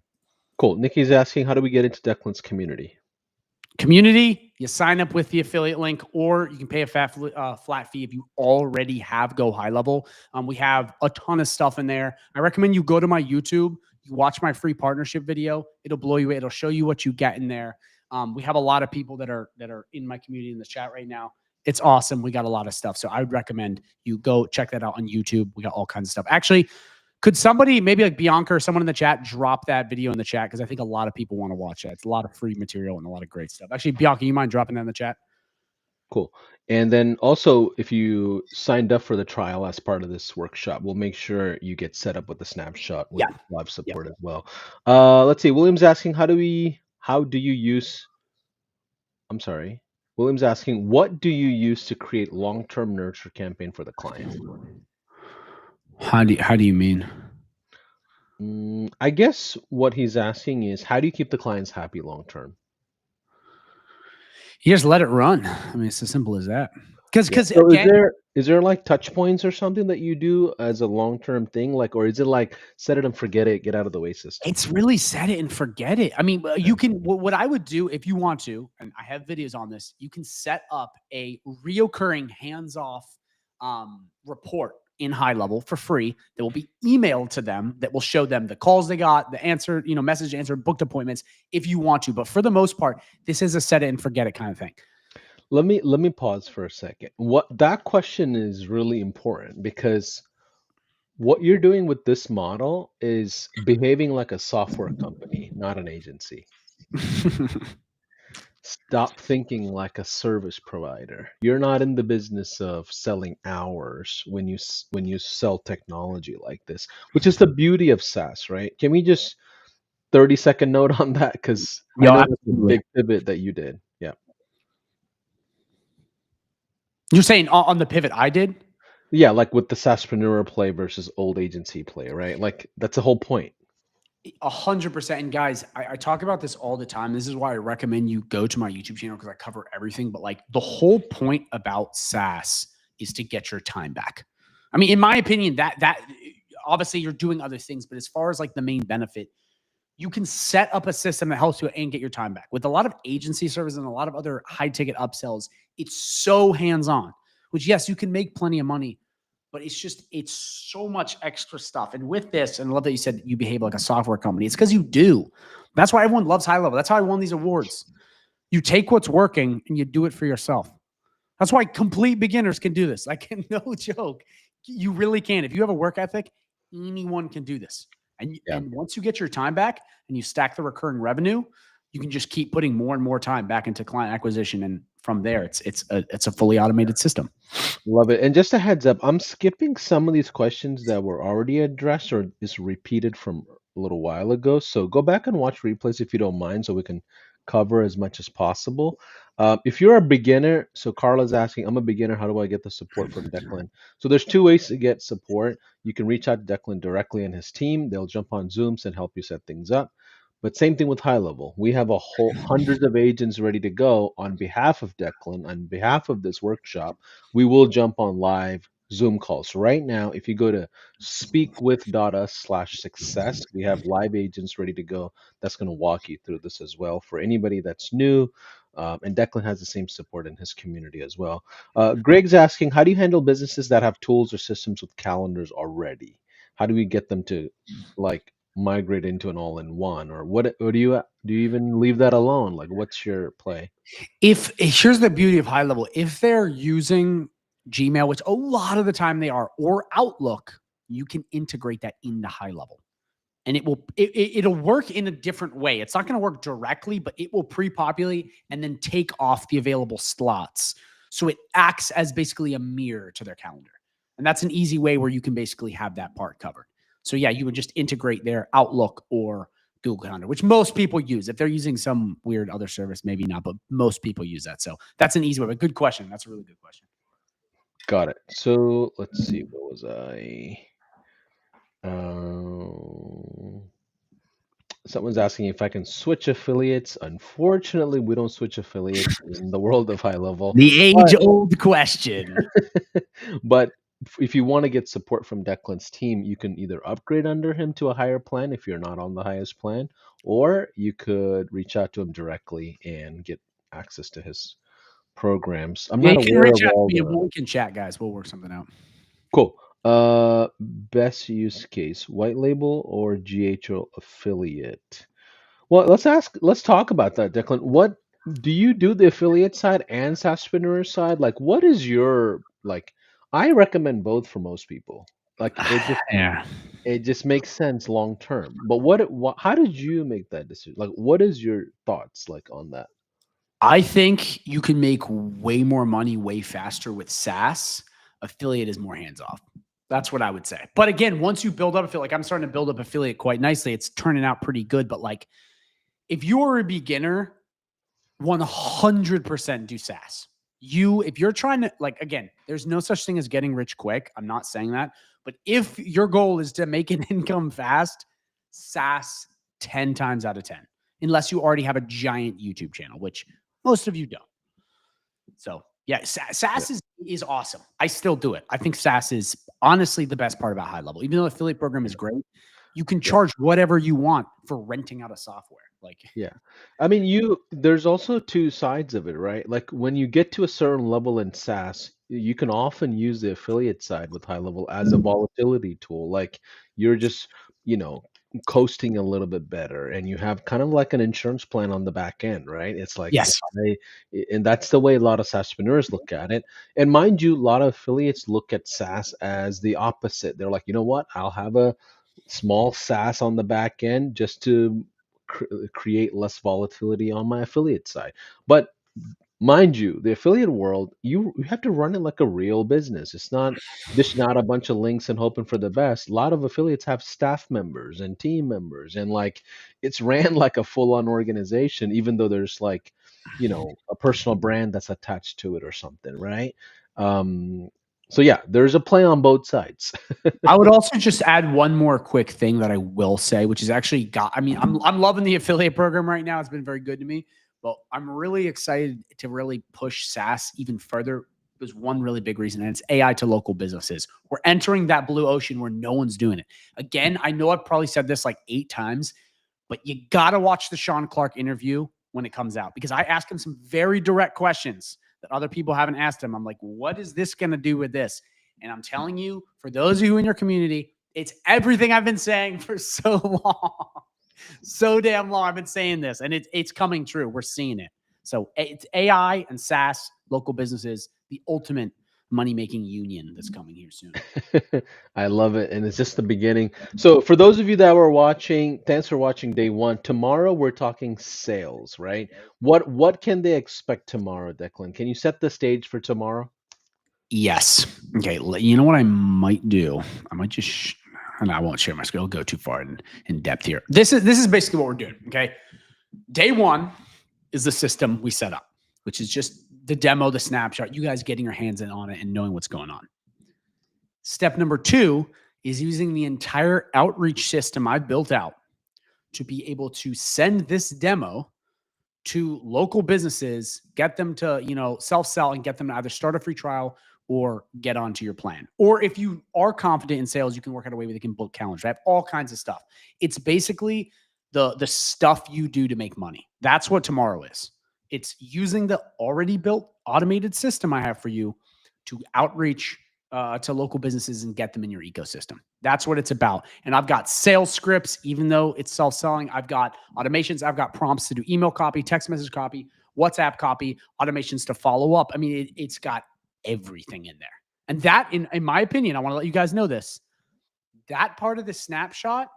Cool. Nikki's asking, how do we get into Declan's community? Community, you sign up with the affiliate link, or you can pay a flat fee if you already have Go High Level. We have a ton of stuff in there. I recommend you go to my YouTube. You watch my free partnership video. It'll blow you away. It'll show you what you get in there. We have a lot of people that are in my community in the chat right now. It's awesome. We got a lot of stuff. So I would recommend you go check that out on YouTube. We got all kinds of stuff. Actually, could somebody, maybe like Bianca or someone in the chat, drop that video in the chat? Because I think a lot of people want to watch that. It's a lot of free material and a lot of great stuff. Actually, Bianca, you mind dropping that in the chat? Cool. And then also, if you signed up for the trial as part of this workshop, we'll make sure you get set up with the Snapshot with live support as well. Let's see. William's asking, William's asking, what do you use to create long-term nurture campaign for the client? How do you mean? I guess what he's asking is, how do you keep the clients happy long-term? You just let it run. I mean, it's as simple as that. Because so is there like touch points or something that you do as a long-term thing, like, or is it like set it and forget it, get out of the way system? It's really set it and forget it. I mean, you can. What I would do if you want to, and I have videos on this, you can set up a reoccurring hands-off report in High Level for free that will be emailed to them, that will show them the calls they got, the answer, message answered, booked appointments if you want to. But for the most part, this is a set it and forget it kind of thing. Let me pause for a second. That question is really important, because what you're doing with this model is behaving like a software company, not an agency. Stop thinking like a service provider. You're not in the business of selling hours when you sell technology like this, which is the beauty of SaaS, right? Can we just 30-second note on that? Because I know that's a big pivot that you did. Yeah. You're saying on the pivot I did? Yeah, like with the SaaSpreneur play versus old agency play, right? Like that's the whole point. 100%. And guys, I talk about this all the time. This is why I recommend you go to my YouTube channel, because I cover everything. But like the whole point about SaaS is to get your time back. I mean, in my opinion, that obviously you're doing other things, but as far as like the main benefit, you can set up a system that helps you and get your time back. With a lot of agency services and a lot of other high ticket upsells, it's so hands-on, which yes, you can make plenty of money, but it's so much extra stuff. And with this, and I love that you said you behave like a software company. It's because you do. That's why everyone loves High Level. That's how I won these awards. You take what's working and you do it for yourself. That's why complete beginners can do this. Like, no joke. You really can. If you have a work ethic, anyone can do this. And once you get your time back and you stack the recurring revenue, you can just keep putting more and more time back into client acquisition. And from there, it's a fully automated system. Love it. And just a heads up, I'm skipping some of these questions that were already addressed or is repeated from a little while ago. So go back and watch replays if you don't mind, so we can cover as much as possible. If you're a beginner, so Carla's asking, I'm a beginner, how do I get the support from Declan? So there's two ways to get support. You can reach out to Declan directly and his team. They'll jump on Zooms and help you set things up. But same thing with high level. We have a whole hundreds of agents ready to go on behalf of Declan, on behalf of this workshop. We will jump on live Zoom calls. So right now, if you go to speakwith.us/success, we have live agents ready to go. That's going to walk you through this as well for anybody that's new. And Declan has the same support in his community as well. Greg's asking, how do you handle businesses that have tools or systems with calendars already? How do we get them to like migrate into an all-in-one, or what? Or do you even leave that alone? Like, what's your play? If here's the beauty of high level, if they're using Gmail, which a lot of the time they are, or Outlook, you can integrate that into high level, and it'll work in a different way. It's not going to work directly, but it will pre-populate and then take off the available slots, so it acts as basically a mirror to their calendar, and that's an easy way where you can basically have that part covered. So yeah, you would just integrate their Outlook or Google Calendar, which most people use. If they're using some weird other service, maybe not, but most people use that. So that's an easy way. But good question. That's a really good question. Got it. So let's see. What was I? Someone's asking if I can switch affiliates. Unfortunately, we don't switch affiliates in the world of high level. The age-old question. But if you want to get support from Declan's team, you can either upgrade under him to a higher plan if you're not on the highest plan, or you could reach out to him directly and get access to his programs. I'm not aware of all the... We can chat, guys. We'll work something out. Cool. Best use case, white label or GHO affiliate? Well, let's talk about that, Declan. What do you do, the affiliate side and SaaSpreneur side? Like, what is your, like, I recommend both for most people. Like, it just makes sense long term. But how did you make that decision? Like, what is your thoughts like on that? I think you can make way more money way faster with SaaS. Affiliate is more hands off. That's what I would say. But again, once you build up affiliate, like I'm starting to build up affiliate quite nicely. It's turning out pretty good. But like, if you're a beginner, 100% do SaaS. If you're trying to, like, again, there's no such thing as getting rich quick. I'm not saying that. But if your goal is to make an income fast, SaaS 10 times out of 10, unless you already have a giant YouTube channel, which most of you don't. So yeah, SaaS is awesome. I still do it. I think SaaS is honestly the best part about high level. Even though the affiliate program is great, you can charge whatever you want for renting out a software. Like, yeah, I mean, there's also two sides of it, right? Like when you get to a certain level in SaaS, you can often use the affiliate side with high level as a volatility tool. Like you're just, coasting a little bit better, and you have kind of like an insurance plan on the back end, right? It's like, yes, and that's the way a lot of SaaSpreneurs look at it. And mind you, a lot of affiliates look at SaaS as the opposite. They're like, you know what? I'll have a small SaaS on the back end just to create less volatility on my affiliate side. But mind you, the affiliate world, you have to run it like a real business. It's not dishing out a bunch of links and hoping for the best. A lot of affiliates have staff members and team members, and like it's ran like a full-on organization, even though there's like, a personal brand that's attached to it or something, right? So yeah, there's a play on both sides. I would also just add one more quick thing that I will say, which is actually I'm loving the affiliate program right now. It's been very good to me, but I'm really excited to really push SaaS even further. There's one really big reason, and it's AI to local businesses. We're entering that blue ocean where no one's doing it. Again, I know I've probably said this like 8 times, but you got to watch the Sean Clark interview when it comes out, because I ask him some very direct questions that other people haven't asked him. I'm like, what is this going to do with this? And I'm telling you, for those of you in your community, it's everything I've been saying for so long, so damn long. I've been saying this, and it's coming true. We're seeing it. So it's AI and SaaS, local businesses, the ultimate money-making union that's coming here soon. I love it. And it's just the beginning. So for those of you that were watching, thanks for watching day one. Tomorrow we're talking sales, right? What can they expect tomorrow, Declan? Can you set the stage for tomorrow? Yes. Okay. You know what I might do? I might just, and I won't share my screen. I'll go too far in depth here. This is basically what we're doing. Okay. Day one, is the system we set up, which is just the demo, the snapshot, you guys getting your hands in on it and knowing what's going on. Step number 2 is using the entire outreach system I've built out to be able to send this demo to local businesses, get them to, self-sell and get them to either start a free trial or get onto your plan. Or if you are confident in sales, you can work out a way where they can book calendars. I have all kinds of stuff. It's basically the stuff you do to make money. That's what tomorrow is. It's using the already built automated system I have for you to outreach to local businesses and get them in your ecosystem. That's what it's about. And I've got sales scripts, even though it's self-selling. I've got automations. I've got prompts to do email copy, text message copy, WhatsApp copy, automations to follow up. I mean, it's got everything in there. And that, in my opinion, I want to let you guys know this, that part of the snapshot,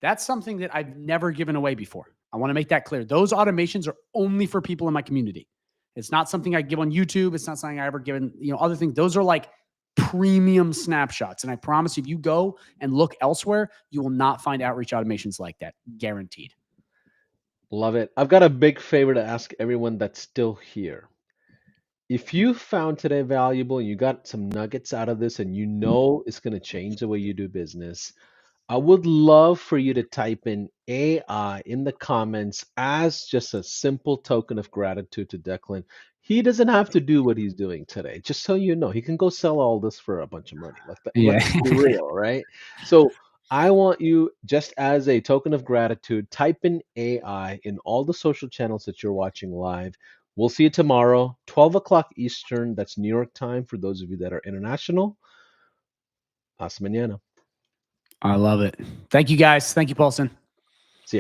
that's something that I've never given away before. I want to make that clear. Those automations are only for people in my community. It's not something I give on YouTube. It's not something I ever given, other things. Those are like premium snapshots. And I promise you, if you go and look elsewhere, you will not find outreach automations like that. Guaranteed. Love it. I've got a big favor to ask everyone that's still here. If you found today valuable and you got some nuggets out of this and you know it's going to change the way you do business, I would love for you to type in AI in the comments as just a simple token of gratitude to Declan. He doesn't have to do what he's doing today. Just so you know, he can go sell all this for a bunch of money. Let's be real, right? So I want you, just as a token of gratitude, type in AI in all the social channels that you're watching live. We'll see you tomorrow, 12 o'clock Eastern. That's New York time for those of you that are international. Hasta mañana. I love it. Thank you, guys. Thank you, Paulson.